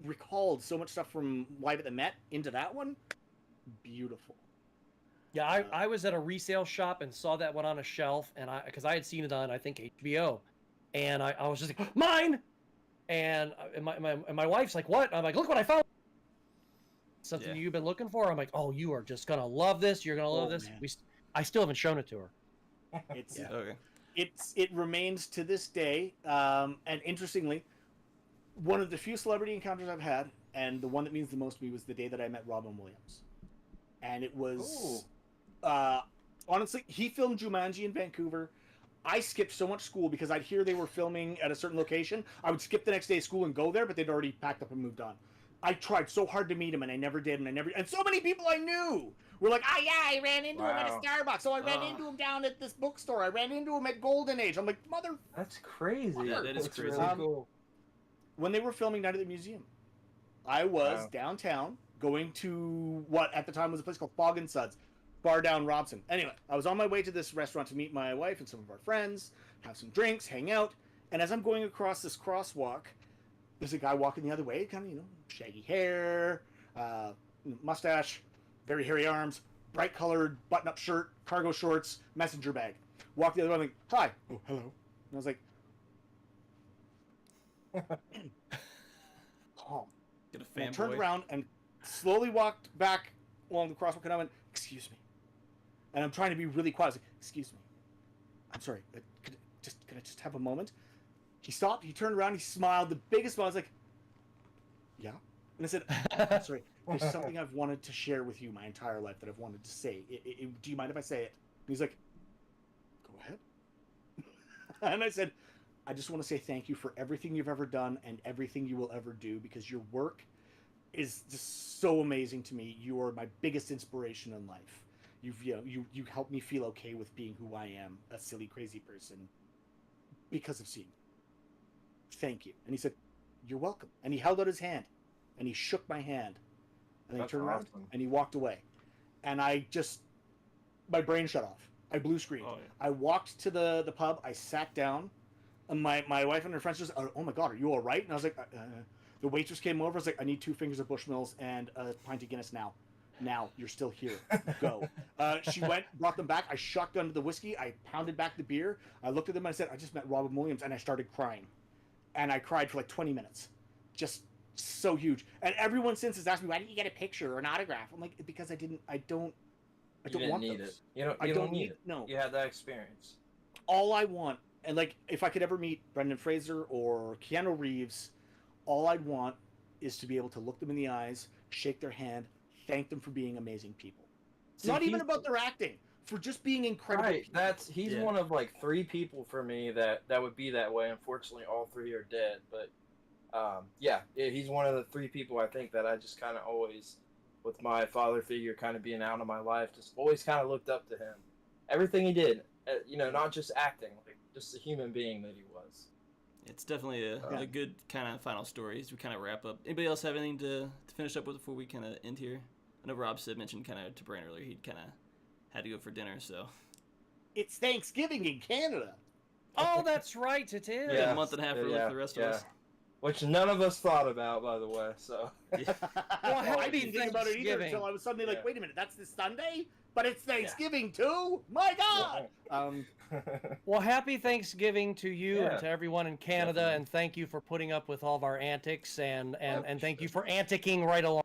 recalled so much stuff from Live at the Met into that one. Beautiful. Yeah, I was at a resale shop and saw that one on a shelf, and because I had seen it on, I think, HBO, and I was just like, mine! And my wife's like, what? I'm like, look what I found! Something you've been looking for? I'm like, oh, you are just going to love this. You're going to love this. Man. I still haven't shown it to her. It's Okay. It remains to this day, and interestingly, one of the few celebrity encounters I've had, and the one that means the most to me, was the day that I met Robman Williams. And it was, honestly, he filmed Jumanji in Vancouver. I skipped so much school because I'd hear they were filming at a certain location. I would skip the next day of school and go there, but they'd already packed up and moved on. I tried so hard to meet him, and I never did, and so many people I knew were like, I ran into him at a Starbucks. So I ran into him down at this bookstore. I ran into him at Golden Age. I'm like, mother. That's crazy. Yeah, that is crazy. Really cool. When they were filming Night at the Museum, I was downtown going to what at the time was a place called Fog and Suds, bar down Robson. Anyway, I was on my way to this restaurant to meet my wife and some of our friends, have some drinks, hang out. And as I'm going across this crosswalk, there's a guy walking the other way, kind of, shaggy hair, mustache, very hairy arms, bright colored button-up shirt, cargo shorts, messenger bag. Walk the other way, I'm like, hi. Oh, hello. And I was like, calm. Get a And I fanboy. turned around and slowly walked back along the crosswalk, and I went, excuse me. And I'm trying to be really quiet. I was like, excuse me. I'm sorry. Could I just have a moment? He stopped. He turned around. He smiled. The biggest smile. I was like, yeah. And I said, I'm sorry. There's something I've wanted to share with you my entire life that I've wanted to say. Do you mind if I say it? And he's like, go ahead. And I said, I just want to say thank you for everything you've ever done and everything you will ever do, because your work is just so amazing to me. You are my biggest inspiration in life. You helped me feel okay with being who I am, a silly, crazy person, because of seeing you. Thank you. And he said, you're welcome. And he held out his hand, and he shook my hand, and then he turned around and he walked away. And my brain shut off. I blue screened. Oh, yeah. I walked to the pub. I sat down. And my wife and her friends just, oh my God, are you all right? And I was like, the waitress came over. I was like, I need 2 fingers of Bushmills and a pint of Guinness now. Now, you're still here. Go. She went, brought them back. I shotgunned the whiskey. I pounded back the beer. I looked at them and I said, I just met Robman Williams. And I started crying. And I cried for like 20 minutes. Just so huge. And everyone since has asked me, why didn't you get a picture or an autograph? I'm like, because I don't want need those. it. You don't need it. No. You had that experience. All I want, and like, if I could ever meet Brendan Fraser or Keanu Reeves, all I'd want is to be able to look them in the eyes, shake their hand, thank them for being amazing people. It's not even about their acting, for just being incredible. Right. He's one of like 3 people for me that would be that way. Unfortunately, all 3 are dead. But he's one of the 3 people I think that I just kind of always, with my father figure kind of being out of my life, just always kind of looked up to him. Everything he did, not just acting, like just a human being that he was. It's definitely a good kind of final story as we kind of wrap up. Anybody else have anything to finish up with before we kind of end here? I know Rob mentioned kind of to Brian earlier, he'd kind of had to go for dinner, so. It's Thanksgiving in Canada. Oh, that's right, it is. Yeah, a month and a half early for the rest of us. Which none of us thought about, by the way, so. Yeah. Well, I happy didn't think about it either until I was suddenly like, wait a minute, that's this Sunday? But it's Thanksgiving too? My God! Well, happy Thanksgiving to you and to everyone in Canada, Definitely. and thank you for putting up with all of our antics, and thank you for anticing right along.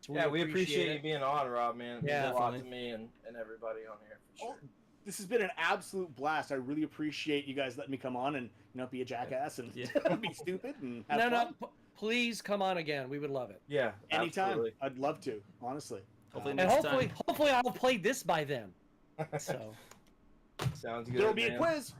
We appreciate you being on, Rob, man. It means a lot to Definitely. me and everybody on here, for sure. This has been an absolute blast. I really appreciate you guys letting me come on and be a jackass and be stupid and have fun. Please come on again. We would love it. Yeah, Anytime. absolutely. I'd love to, honestly. Hopefully And next hopefully I'll play this by then. So Sounds good. There'll be man. a quiz.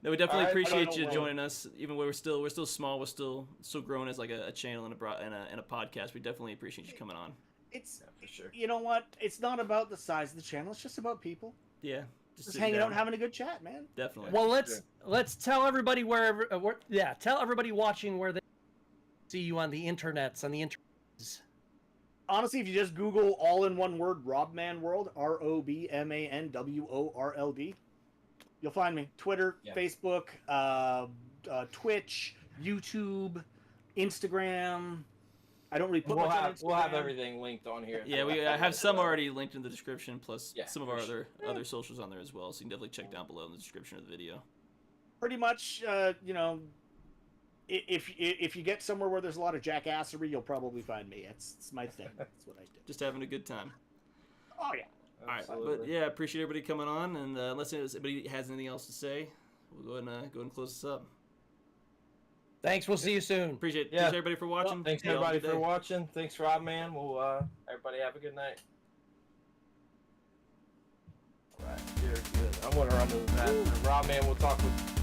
No, we definitely All right, appreciate you well. joining us. Even though we're still small, we're still growing as like a channel and a podcast. We definitely appreciate you coming on. It's For sure. You know what? It's not about the size of the channel. It's just about people. Yeah, Just sitting hanging out down. and having a good chat, man. Definitely. well, let's tell everybody tell everybody watching where they see you on the internets, on the internets. Honestly, if you just Google all in one word, RobmanWorld, RobmanWorld, you'll find me. Twitter, Yeah. Facebook, Twitch, YouTube, Instagram. I don't really put much on Instagram. We'll have everything linked on here. Yeah, I have some already linked in the description, plus Yeah, some of for our sure. other socials on there as well. So you can definitely check down below in the description of the video. Pretty much, you know, if you get somewhere where there's a lot of jackassery, you'll probably find me. It's my thing. That's what I do. Just having a good time. Oh yeah. All right, Absolutely. but yeah, appreciate everybody coming on, and unless anybody has anything else to say, we'll go ahead and close this up. Thanks. We'll see you soon. Appreciate Yeah. everybody for watching. Thanks Y'all have a everybody good for day. watching. Thanks, Robman. We'll everybody have a good night. All right, you're good. I'm gonna run to the bathroom. Robman, we'll talk with.